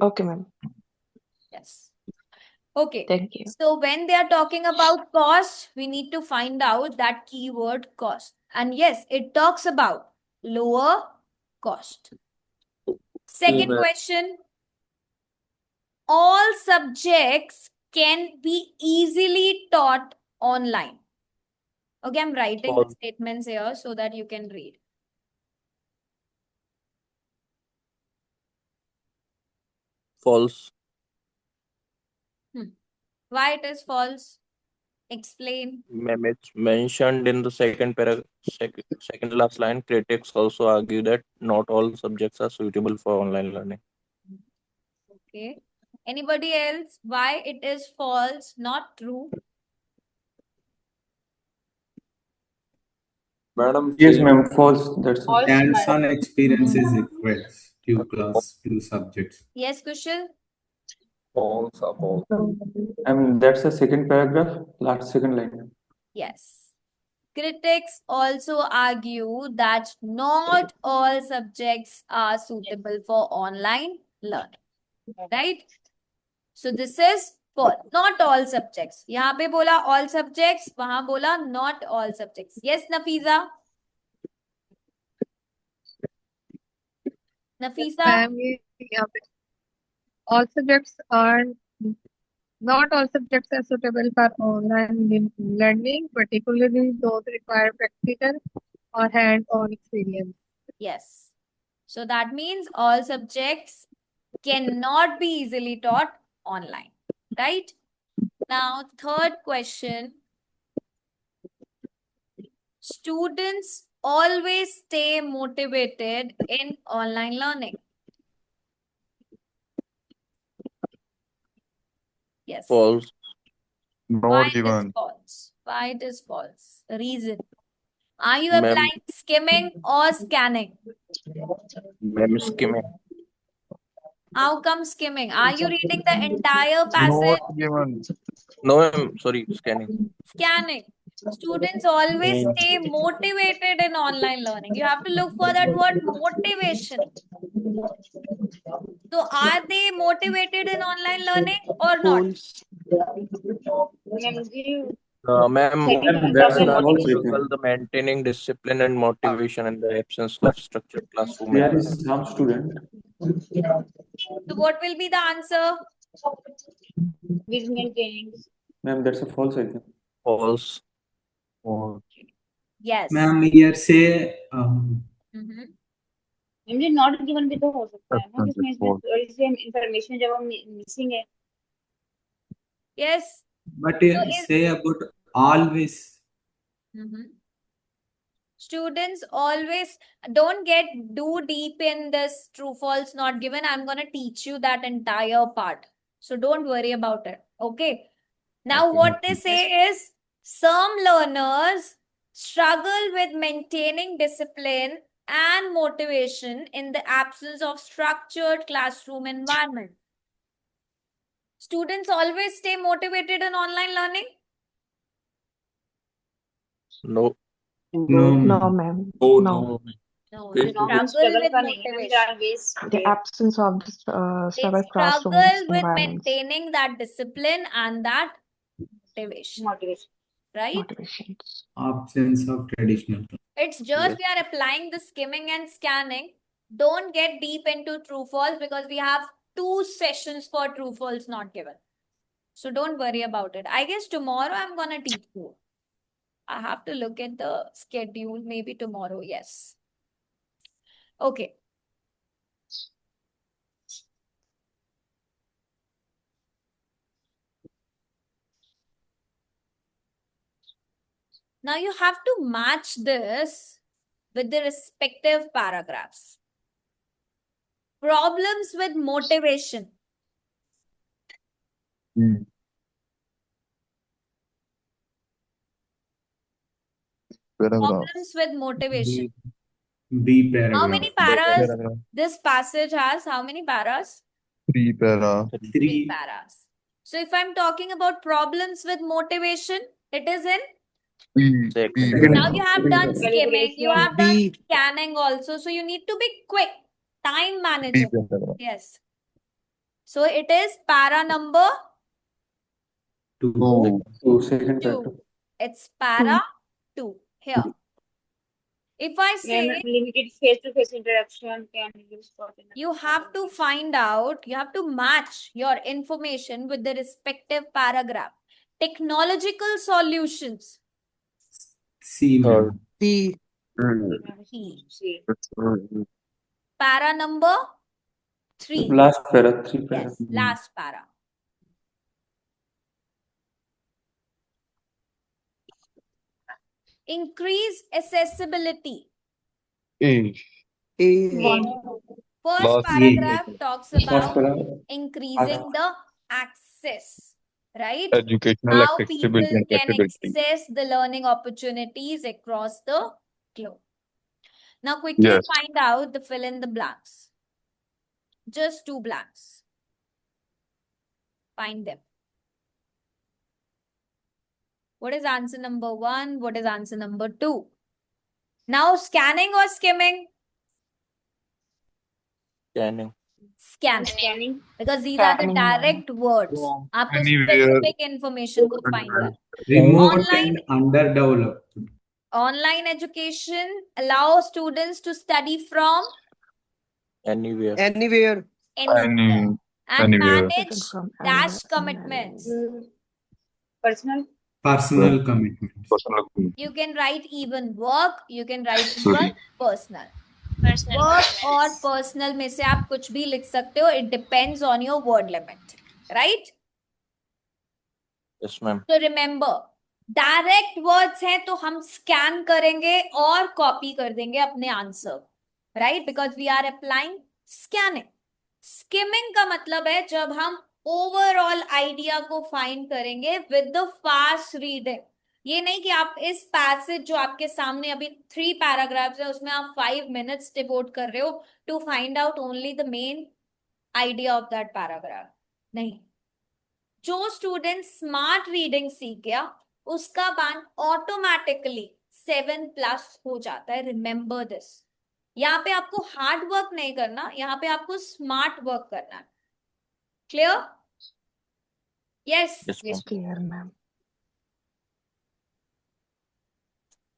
Okay, ma'am. Yes. Okay. Thank you. So when they are talking about cost, we need to find out that keyword cost. And yes, it talks about lower cost. Second ma'am. question. All subjects can be easily taught online. Okay, I'm writing the False. statements here so that you can read. False. Why it is false? Explain. Ma'am, it's mentioned in the second last line. Critics also argue that not all subjects are suitable for online learning. Okay. Anybody else? Why it is false, not true? Madam, yes, ma'am. False. That's False, Hands-on madam. experience is required. Few subjects. Yes, Kushal? False. that's the second paragraph, last second line. Yes. Critics also argue that not all subjects are suitable for online learning. Right? So this is for not all subjects. यहाँ पे बोला all subjects, वहां बोला not all subjects. Yes, Nafisa? Nafisa? Ma'am ये यहाँ पे all subjects are not all subjects are suitable for online learning, particularly those require practical or hand-on experience. Yes. So that means all subjects cannot be easily taught online. Right? Now, third question. Students always stay motivated in online learning. Yes. False. Why Not it is given. false? Why it is false? Reason. Are you Ma'am, applying skimming or scanning? ma'am, skimming. How come skimming? Are you reading the entire passage? Not given. No, ma'am. Sorry, scanning. Scanning. Students always stay motivated in online learning. You have to look for that word motivation. So are they motivated in online learning or not? Ma'am, That's a the false struggle, statement. the maintaining discipline and motivation in the absence of structured classroom. There is some student. So what will be the answer? With maintaining. Ma'am, that's a false, I think. False. Yes. Ma'am, here say मुझे not given भी तो हो सकता है ना, जिसमें थोड़ी सी information जब हम मिसिंग है. Yes. but So say about always. Students always don't get too deep in this true false not given. I'm going to teach you that entire part. So don't worry about it. Okay. Now what they say is some learners struggle with maintaining discipline and motivation in the absence of structured classroom environment. Students always stay motivated in online learning? No. No, ma'am. Oh, No. No, they struggle with motivation. The absence of the They several classroom struggle with environments. maintaining that discipline and that motivation. Right? Motivations. Absence of traditional. It's just we are applying the skimming and scanning. Don't get deep into true false because we have 2 sessions for true false not given. So don't worry about it. I guess tomorrow I'm going to teach you. I have to look at the schedule. Maybe tomorrow. Yes. Okay. Now you have to match this with the respective paragraphs. Problems with motivation. Problems with motivation. B paragraph. How many paras this passage has? How many paras? 3 para. 3 paras. So if I'm talking about problems with motivation, it is in? Now you have done skimming, you have done scanning also. So you need to be quick. Time managing. Yes. So it is para number 2. Second paragraph. It's para 2. Here. If I say limited face-to-face interaction can be used for you have to find out, you have to match your information with the respective paragraph. Technological solutions. C. C. Para number 3. Last para, 3 para. Yes, last para. Increase accessibility. A. One. First Last paragraph talks First about paragraph. increasing the access, right? educational How accessibility people and can capability. access the learning opportunities across the globe. Now quickly Yes. find out the fill in the blanks. Just 2 blanks. Find them. What is answer number 1? What is answer number 2? Now scanning or skimming? Scanning. Scanning. Because these are the Scanning, ma'am. direct words. आपको Anywhere. specific information को find करना. Remote Online, and underdeveloped. online education allows students to study from Anywhere. anywhere and Anywhere. manage From dash anywhere. commitments. Personal. Personal commitments. Personal. You can write even work, you can write even personal. Personal Work और commitments. personal में से आप कुछ भी लिख सकते हो. It depends on your word limit, right? Yes, ma'am. So remember, direct words हैं तो हम स्कैन करेंगे और कॉपी कर देंगे अपने answer, right? Because we are applying scanning. Skimming का मतलब है जब हम ओवरऑल आइडिया को फाइंड करेंगे विद द फास्ट रीडिंग. ये नहीं कि आप इस पैसेज जो आपके सामने अभी 3 पैराग्राफ्स है उसमें आप 5 मिनट्स डिवोट कर रहे हो to find out only the main idea of that paragraph. नहीं. जो स्टूडेंट स्मार्ट रीडिंग सीख गया उसका बैंड ऑटोमेटिकली 7+ हो जाता है. Remember this. यहाँ पे आपको हार्ड वर्क नहीं करना, यहाँ पे आपको स्मार्ट वर्क करना है. Clear? Yes. Yes, Clear, ma'am.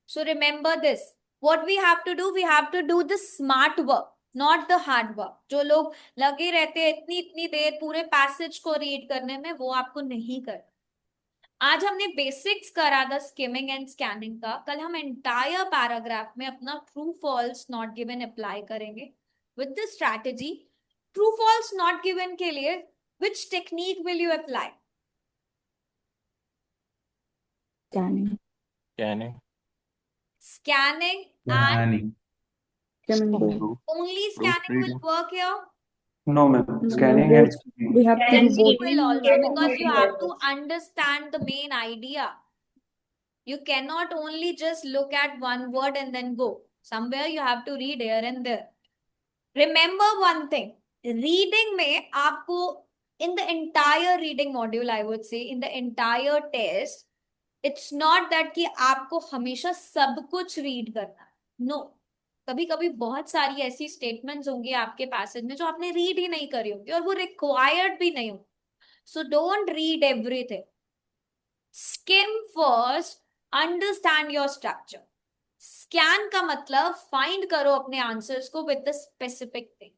So remember this. What we have to do the smart work, not the hard work. जो लोग लगे रहते हैं इतनी देर पूरे पैसेज को रीड करने में, वो आपको नहीं करना. आज हमने बेसिक्स करा था स्किमिंग एंड स्कैनिंग का. कल हम एंटायर पैराग्राफ में अपना true false not given apply करेंगे with the strategy. True false not given के लिए which technique will you apply? Scanning. Scanning and Scanning. Skimming both. Proof. only scanning will work here. No, ma'am. Scanning and skimming. We have to do Scanning both. will also, because you have to understand the main idea. You cannot only just look at one word and then go. Somewhere you have to read here and there. Remember one thing. Reading में आपको in the entire reading module, I would say, in the entire test, it's not that कि आपको हमेशा सब कुछ read करना. No. कभी कभी बहुत सारी ऐसी स्टेटमेंट्स होंगी आपके पैसेज में जो आपने रीड ही नहीं करी होंगी और वो रिक्वायर्ड भी नहीं होगी. So don't read everything. Skim first, understand your structure. Scan का मतलब फाइंड करो अपने आंसर्स को with the specific thing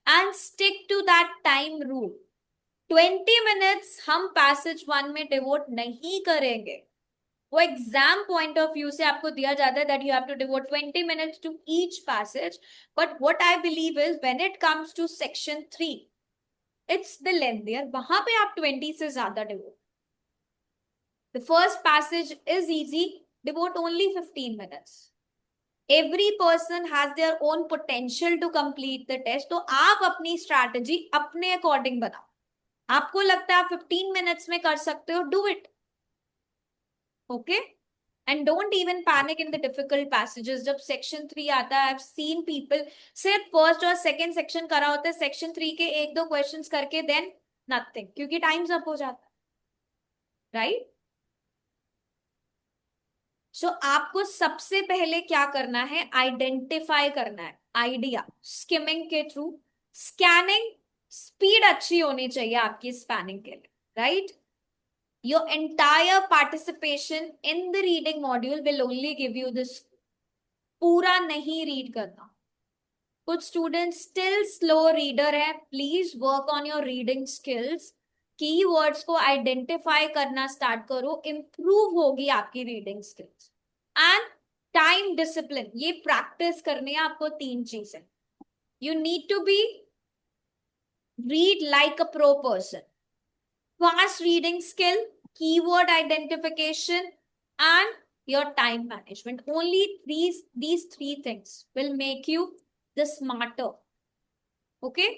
and stick to that time rule. 20 minutes हम पैसेज 1 में डिवोट नहीं करेंगे. वो एग्जाम पॉइंट ऑफ व्यू से आपको दिया जाता है that you have to devote 20 minutes to each passage. But what I believe is when it comes to section 3 it's the lengthier. वहां पे आप 20 से ज्यादा devote. The first passage is easy, devote only 15 minutes. Every person has their own potential to complete the test. तो आप अपनी strategy अपने according बनाओ. आपको लगता है आप 15 मिनट्स में कर सकते हो, do it. Okay, and don't even panic in the difficult passages. जब section 3 आता है, I've seen people सिर्फ first और second section करा होता है, section 3 के 1-2 questions करके then nothing, क्योंकि time's up हो जाता है, right? So आपको सबसे पहले क्या करना है? आइडेंटिफाई करना है आइडिया स्किमिंग के थ्रू. स्कैनिंग स्पीड अच्छी होनी चाहिए आपकी स्पैनिंग के लिए, right? Your entire participation in the reading module will only give you this. पूरा नहीं रीड करना. कुछ स्टूडेंट स्टिल स्लो रीडर है. Please work on your reading skills. Keywords को आइडेंटिफाई करना स्टार्ट करो. इंप्रूव होगी आपकी reading skills. And time discipline, ये प्रैक्टिस करनी है आपको. 3 चीजें. You need to be read like a pro person. Fast reading skill, keyword identification, and your time management. Only these three things will make you the smarter. Okay?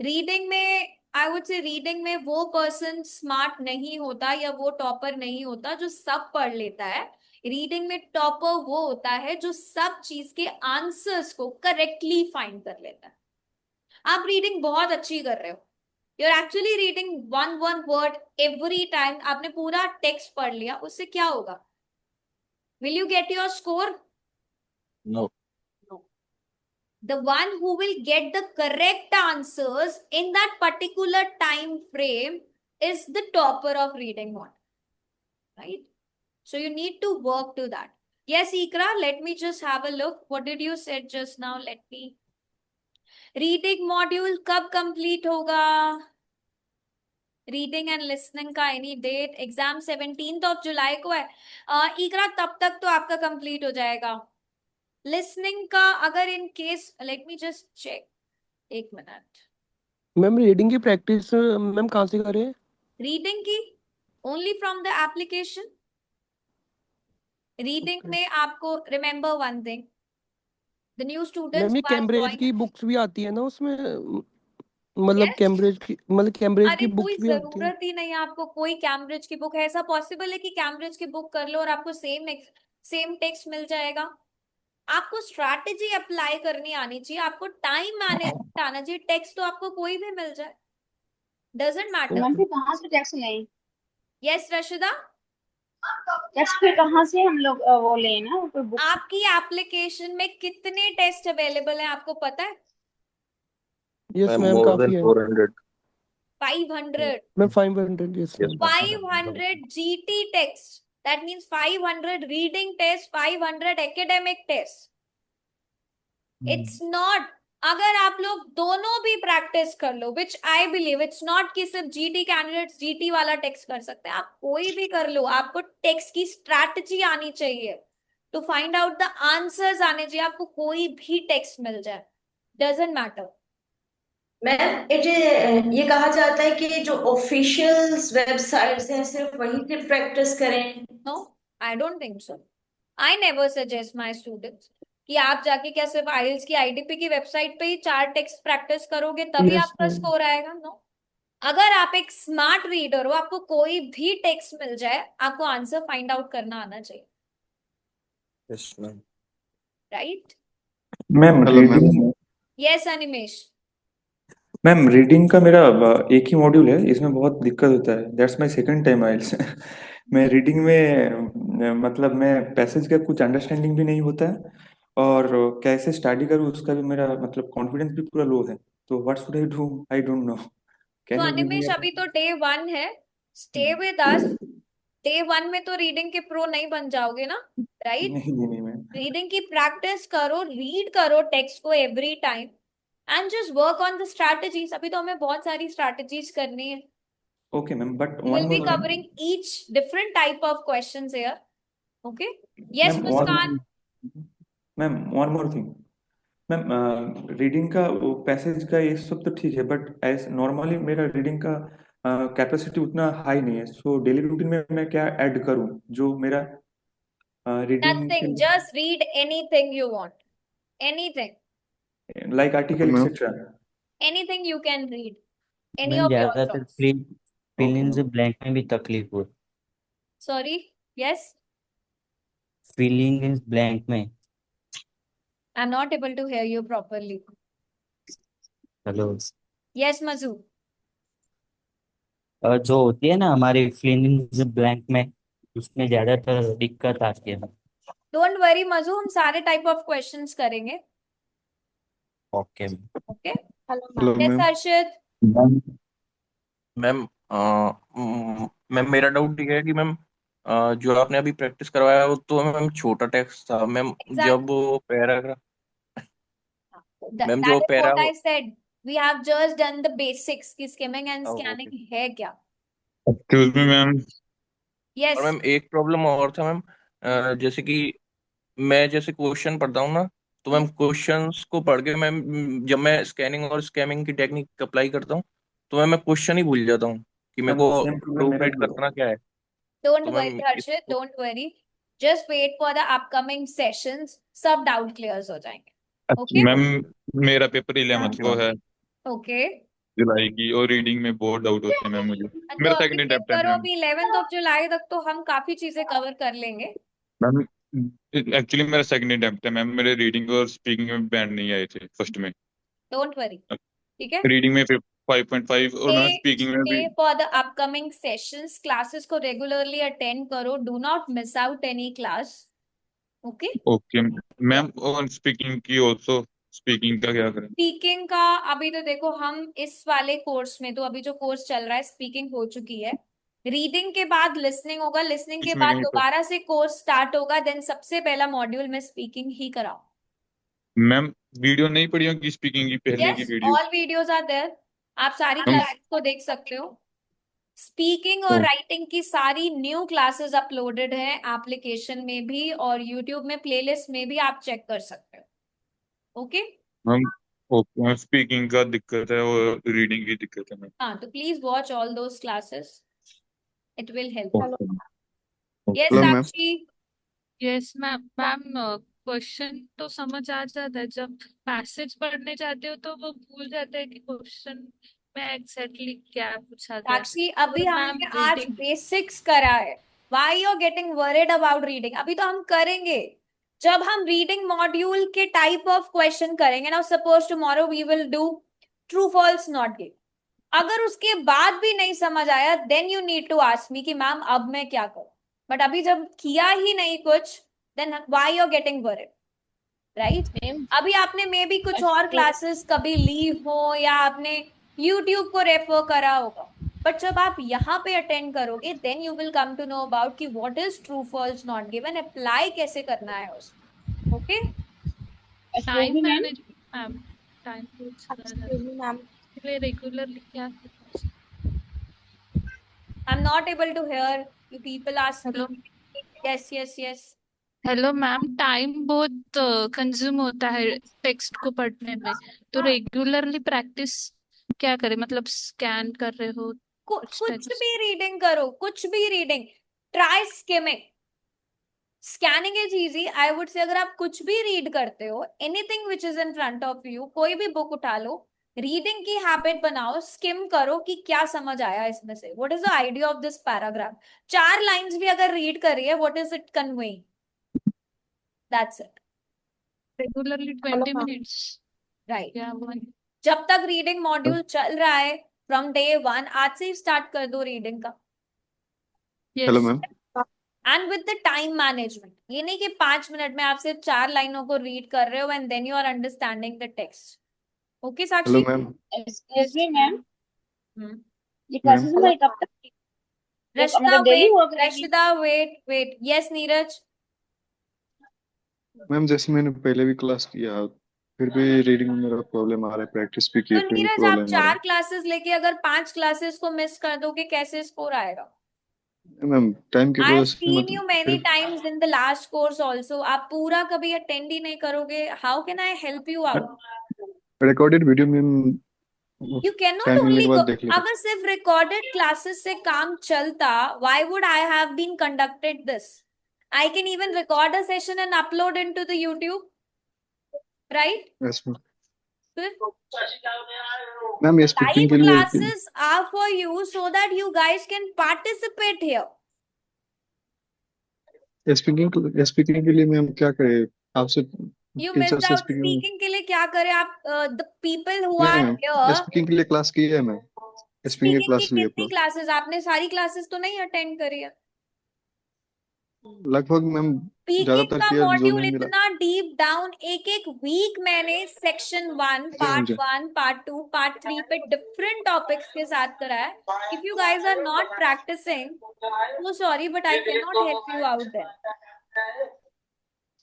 Reading में I would say reading में वो person smart नहीं होता या वो topper नहीं होता जो सब पढ़ लेता है. रीडिंग में टॉपर वो होता है जो सब चीज के आंसर्स को करेक्टली फाइंड कर लेता है. आप रीडिंग बहुत अच्छी कर रहे हो, you are actually reading one word every time. आपने पूरा टेक्स्ट पढ़ लिया, उससे क्या होगा? Will you get your score? No. The one who will get the correct answers in that particular time frame is the topper of reading model, right? So you need to work to that. Yes, Ikra, let me just have a look. What did you said just now? Let me. Reading module कब complete होगा? Reading and listening का any date? Exam 17th of July को है. इकरा तब तक तो आपका complete हो जाएगा. लिसनिंग का अगर in case, let me just check, एक मिनट. मैम रीडिंग की प्रैक्टिस मैम कहाँ से करें? रीडिंग की only from the application. Reading में आपको remember one thing, the new students ma'am ये कैम्ब्रिज की बुक्स भी आती है ना उसमें, मतलब कैम्ब्रिज की अरे बुक्स कोई भी आती है. जरूरत ही नहीं है आपको कोई कैम्ब्रिज की बुक है. ऐसा पॉसिबल है कि कैम्ब्रिज की बुक कर लो और आपको सेम टेक्स्ट मिल जाएगा? आपको स्ट्रैटेजी अप्लाई करनी आनी चाहिए, आपको टाइम मैनेजमेंट आना चाहिए. टेक्स्ट तो आपको कोई भी मिल जाए, डजंट मैटर. मैम फिर कहाँ से टेक्स्ट लें? यस रशिदा, टेक्स्ट फिर कहाँ से हम लोग वो लें ना, कोई बुक? आपकी एप्लीकेशन में कितने टेस्ट अवेलेबल हैं आपको पता है? यस Ma'am, मैम more काफी than है. 400. 500. Ma'am 500. Yes Yes, ma'am. 500 GT text. That means 500 reading test, 500 academic test. It's not. अगर आप लोग दोनों भी प्रैक्टिस कर लो, विच आई बिलीव इट्स नॉट कि सिर्फ जीटी कैंडिडेट्स जीटी वाला टेक्स्ट कर सकते हैं. आप कोई भी कर लो, आपको टेक्स्ट की स्ट्रैटेजी आनी चाहिए to find out the answers आने चाहिए. आपको कोई भी टेक्स्ट मिल जाए, डजंट मैटर. मैम ये कहा जाता है कि जो ऑफिशियल वेबसाइट्स हैं सिर्फ वहीं से प्रैक्टिस करें. No, I don't think so. I never suggest my students कि आप जाके क्या सिर्फ आईएलटीएस की आईडीपी की वेबसाइट पे ही 4 टेक्स्ट प्रैक्टिस करोगे तभी Yes, आपका ma'am. स्कोर आएगा. नो, अगर आप एक स्मार्ट रीडर हो, आपको कोई भी टेक्स्ट मिल जाए, आपको आंसर फाइंड आउट करना आना चाहिए, Yes, ma'am. Right? Ma'am hello ma'am. Reading yes Animesh. Ma'am reading का मेरा एक ही मॉड्यूल है, इसमें बहुत दिक्कत होता है. दैट्स माय सेकंड टाइम आइल्स. मैं रीडिंग में मतलब मैं पैसेज का कुछ अंडरस्टैंडिंग भी नहीं होता है और कैसे स्टडी करूँ उसका भी मेरा मतलब कॉन्फिडेंस भी पूरा लो है. तो what should I do? I don't know. तो can you give me Animesh अभी तो डे 1 है, स्टे विद अस. डे 1 में तो रीडिंग के प्रो नहीं बन जाओगे ना, राइट? नहीं मैम. रीडिंग की प्रैक्टिस करो, रीड करो टेक्स्ट को every time and just work on the strategies. अभी तो हमें बहुत सारी स्ट्रैटेजीज करनी है. Okay ma'am, but We one will be more thing. covering each different type of questions here. Okay? Yes, ma'am Muskan. One more thing. Ma'am reading का passage का ये सब तो ठीक है, बट एज नॉर्मली मेरा रीडिंग का कैपेसिटी उतना हाई नहीं है. सो डेली रूटीन में मैं क्या ऐड करूं जो मेरा reading Nothing. Just read anything you want. Anything. Like article ma'am etcetera? Anything you can read. Any ma'am of your ज्यादातर thoughts. Fill in the blank में भी तकलीफ हो. Sorry. Yes. Filling in blank में. I'm not able to hear you properly. Hello. Yes, Mazu. जो होती है ना हमारी फिलिंग इन द ब्लैंक में, उसमें ज्यादातर दिक्कत आती है. Don't worry, Mazu. हम सारे type of questions करेंगे. Okay. Okay? Hello Yes, ma'am. Harshit. Ma'am ma'am मेरा डाउट ये है कि मैम जो आपने अभी प्रैक्टिस करवाया वो तो मैम छोटा टेक्स्ट था मैम. Exactly. जब वो पैराग्राफ मैम That जो is para what I said. We have just done the basics की skimming and scanning है क्या? Excuse me ma'am. Yes. और मैम एक प्रॉब्लम और था मैम. जैसे कि मैं जैसे क्वेश्चन पढ़ता हूँ ना, तो मैम क्वेश्चंस को पढ़ के मैम जब मैं स्कैनिंग और स्कैमिंग की टेक्निक अप्लाई करता हूँ तो मैं क्वेश्चन ही भूल जाता हूँ कि मेरे मैम को सेम प्रॉब्लम प्रूफ मेरा रीड भी करना है. क्या है. Don't तो worry, मैम Harshit. इसको Don't worry. Just wait for the upcoming sessions, सब डाउट क्लियर हो जाएंगे. अच्छा ओके मैम, मेरा पेपर 11th को है ओके. जुलाई की, और रीडिंग में बहुत डाउट होते हैं मैम मुझे. तो मेरा अभी सेकंड चेक अटेम्प्ट है करो, मैम. अभी 11th ऑफ जुलाई तक तो हम काफी चीजें कवर कर लेंगे. मैम एक्चुअली मेरा सेकंड अटेम्प्ट है मैम. मेरे रीडिंग और स्पीकिंग में बैंड नहीं आए थे फर्स्ट में. डोंट वरी, ठीक है. रीडिंग में 5.5 और मैम स्पीकिंग में भी. For the upcoming sessions classes को रेगुलरली अटेंड करो, do not miss out any class. Okay. Okay ma'am. और स्पीकिंग की ऑल्सो, स्पीकिंग का क्या करें? स्पीकिंग का अभी तो देखो, हम इस वाले कोर्स में तो अभी जो कोर्स चल रहा है स्पीकिंग हो चुकी है. रीडिंग के बाद लिसनिंग होगा, लिसनिंग के इसमें बाद कहीं तो दोबारा से कोर्स स्टार्ट होगा, देन सबसे पहला मॉड्यूल में स्पीकिंग ही कराओ. मैम वीडियो नहीं पड़ी होगी स्पीकिंग की, पहले की yes, video? All videos are there, आप सारी मैम क्लासेस को देख सकते हो. स्पीकिंग और राइटिंग की सारी न्यू क्लासेस अपलोडेड हैं एप्लीकेशन में भी, और यूट्यूब में प्लेलिस्ट में भी आप चेक कर सकते हो. Okay. Ma'am okay ma'am, speaking का दिक्कत है और रीडिंग की दिक्कत है मैम. हाँ, तो please watch all those classes, it will help. Okay yes hello ma'am. Sakshi. Yes ma'am. Ma'am question तो समझ आ जाता है, जब पैसेज पढ़ने जाते हो तो वो भूल जाते हैं कि क्वेश्चन में एग्जैक्टली क्या पूछा गया है. साक्षी, अभी और मैम हमने आज रीडिंग बेसिक्स करा है. Why you getting worried about reading? अभी तो हम करेंगे जब हम रीडिंग मॉड्यूल के टाइप ऑफ क्वेश्चन करेंगे. Now suppose tomorrow we will do true false not given. अगर उसके बाद भी नहीं समझ आया, then you need to ask me कि मैम अब मैं क्या करूं. बट अभी जब किया ही नहीं कुछ, then why you getting worried, right? अभी आपने मे बी कुछ और क्लासेस कभी ली हो, या आपने YouTube को रेफर करा होगा, बट जब आप यहाँ पे अटेंड करोगे, then you will come to know about कि what is true false not given, apply कैसे करना है उसको. Okay. Time management ma'am, time ma'am. Regularly क्या. I am not able to hear you, people are speaking. Yes yes yes. Hello ma'am, time बहुत consume होता है text को पढ़ने में, तो रेगुलरली प्रैक्टिस क्या करें, मतलब स्कैन कर रहे हो कुछ भी रीडिंग करो, कुछ भी reading. Try skimming. Scanning is easy, I would say. अगर आप कुछ भी रीड करते हो, anything which is in front of you, कोई भी बुक उठा लो, रीडिंग की हैबिट बनाओ, स्किम करो कि क्या समझ आया इसमें से, what is the idea of this paragraph. 4 lines भी अगर रीड करी है, what is it conveying, that's it. Regularly 20 minutes, right. या जब तक रीडिंग मॉड्यूल चल रहा है, फ्रॉम डे 1 आज से ही स्टार्ट कर दो रीडिंग का. Hello ma'am. And with the time management, ये नहीं कि 5 मिनट में आप सिर्फ 4 लाइनों को रीड कर रहे हो and then you are understanding the text. Okay Sakshi. Hello ma'am. Excuse me ma'am, ये मैम क्लासेस हमारी कब तक की? रशिदा मतलब डेली वेट, हुआ करेगी? Rashida wait. Yes Neeraj. Ma'am जैसे मैंने पहले भी क्लास किया, फिर भी रीडिंग में मेरा प्रॉब्लम आ रहा है. प्रैक्टिस भी की तो फिर भी नीरज, आप प्रॉब्लम आ रहा 4 क्लासेस लेके अगर 5 क्लासेस को मिस कर दोगे, कैसे स्कोर आएगा? है. मैम टाइम की आई हैव वजह से सीन यू मतलब मेनी फिर times in the last course also. आप पूरा कभी अटेंड ही नहीं करोगे, how can I help you out? Recorded video में यू कैन नॉट टाइम मिलने ओनली के बाद देख लेते. अगर सिर्फ रिकॉर्डेड क्लासेस से काम चलता, why would I have been conducted this? I can even record a session and upload into the YouTube, right? Yes ma'am. फिर मैम ये स्पीकिंग live के लिए classes are for you so that you guys can participate here. Speaking के लिए ma'am क्या करें आपसे? You teacher missed से out. स्पीकिंग. Speaking के लिए क्या करें आप? The people who नहीं are मैम, here. स्पीकिंग के लिए क्लास की है मैम. स्पीकिंग की स्पीकिंग की क्लास ली है कितनी पूरा. क्लासेस? आपने सारी क्लासेस तो नहीं अटेंड करी है. लगभग मैम स्पीकिंग ज्यादातर का किया, जो मॉड्यूल नहीं मिला. इतना डीप डाउन, एक एक वीक मैंने सेक्शन 1, पार्ट 1, पार्ट 2, पार्ट 3 पे डिफरेंट टॉपिक्स के साथ कराया. If you guys are not practising, so sorry but I cannot help you out there.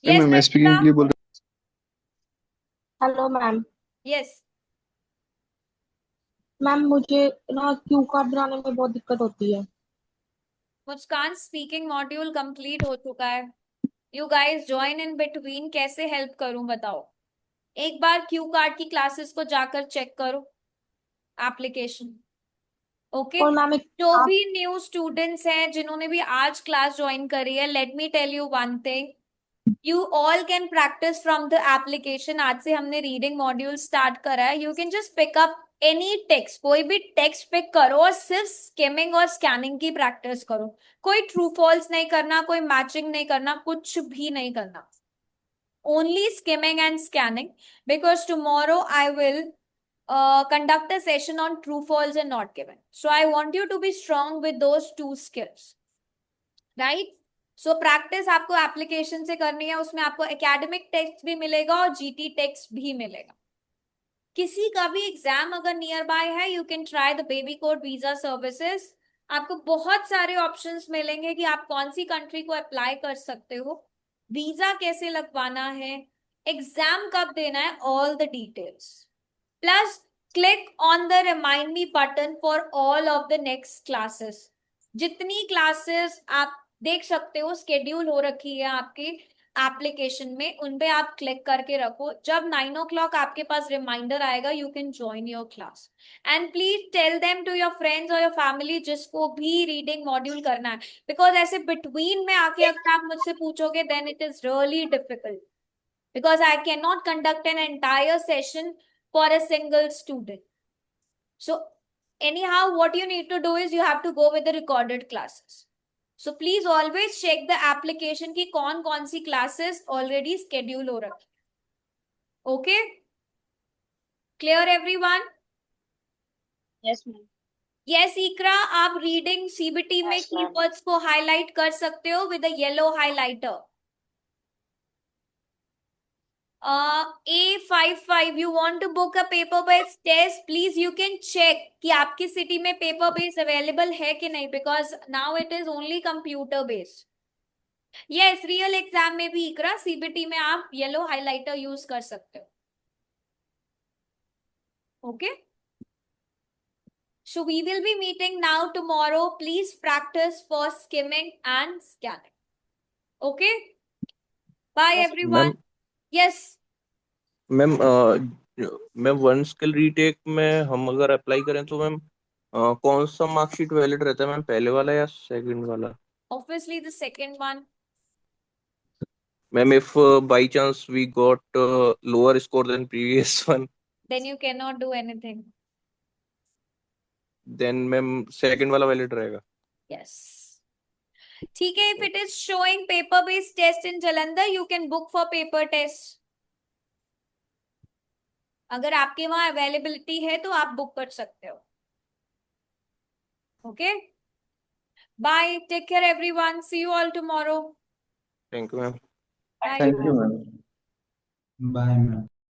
Yes, ma'am speaking के लिए बोल रहे. Hello ma'am. yes. मैम मुझे ना क्यू कार्ड बनाने में बहुत दिक्कत होती है. मुस्कान, स्पीकिंग मॉड्यूल कंप्लीट हो चुका है. You guys join in between. कैसे हेल्प करूं बताओ? एक बार क्यू कार्ड की क्लासेस को जाकर चेक करो एप्लीकेशन. ओके और मैम जो आप भी न्यू स्टूडेंट्स हैं जिन्होंने भी आज क्लास ज्वाइन करी है, let me tell you one thing, you all can practise from the application. आज से हमने रीडिंग मॉड्यूल स्टार्ट करा है। You can just pick up any text, कोई भी टेक्स्ट पिक करो और सिर्फ स्किमिंग और स्कैनिंग की प्रैक्टिस करो। कोई ट्रू फॉल्स नहीं करना, कोई मैचिंग नहीं करना, कुछ भी नहीं करना, only skimming and scanning, because tomorrow I will conduct a session on true false and not given. So I want you to be strong with those two skills, right? So practice आपको application से करनी है, उसमें आपको academic text भी मिलेगा और GT text भी मिलेगा। किसी का भी एग्जाम अगर नियर बाय है, you can try the baby code visa services. आपको बहुत सारे ऑप्शंस मिलेंगे कि आप कौन सी कंट्री को अप्लाई कर सकते हो, वीजा कैसे लगवाना है, एग्जाम कब देना है, all the details. Plus click on the remind me button for all of the next classes. जितनी क्लासेस आप देख सकते हो स्केड्यूल हो रखी है आपकी एप्लीकेशन में, उन पे आप क्लिक करके रखो। जब 9 o'clock आपके पास रिमाइंडर आएगा, you can join your class. And please tell them to your friends और योर फैमिली जिसको भी रीडिंग मॉड्यूल करना है, बिकॉज ऐसे बिटवीन में आके अगर आप मुझसे पूछोगे then it is really difficult, because I cannot conduct an entire session for a single student. So anyhow, what you need to do is you have to go with the recorded classes. So please always check the application ki कौन सी classes already schedule हो रखी। Okay? Clear everyone? Yes, ma'am. Yes, इकरा, आप reading CBT में Yes, ma'am. Keywords को highlight कर सकते हो with a yellow highlighter. A55, you want to book a paper based test, please you can check कि आपकी सिटी में पेपर बेस्ड अवेलेबल है कि नहीं, because now it is only computer based. Yes, real exam में भी इकरा CBT में आप येलो हाइलाइटर यूज कर सकते हो। Okay, so we will be meeting now tomorrow. Please practice for skimming and scanning. Okay, bye Yes, everyone. Ma'am Yes, ma'am ma'am one skill retake में हम अगर अप्लाई करें तो मैम कौन सा मार्कशीट वैलिड रहता है मैम, पहले वाला या सेकंड वाला? obviously the second one. Ma'am if by chance we got lower score than previous one, Then you cannot do anything. Then ma'am second वाला वैलिड रहेगा? Yes. ठीक है, if it is showing paper based test in Jalandhar, you can book for paper test. अगर आपके वहां availability है तो आप बुक कर सकते हो। Okay, bye, take care everyone, see you all tomorrow. Thank you ma'am. Bye. Thank you ma'am. Bye ma'am.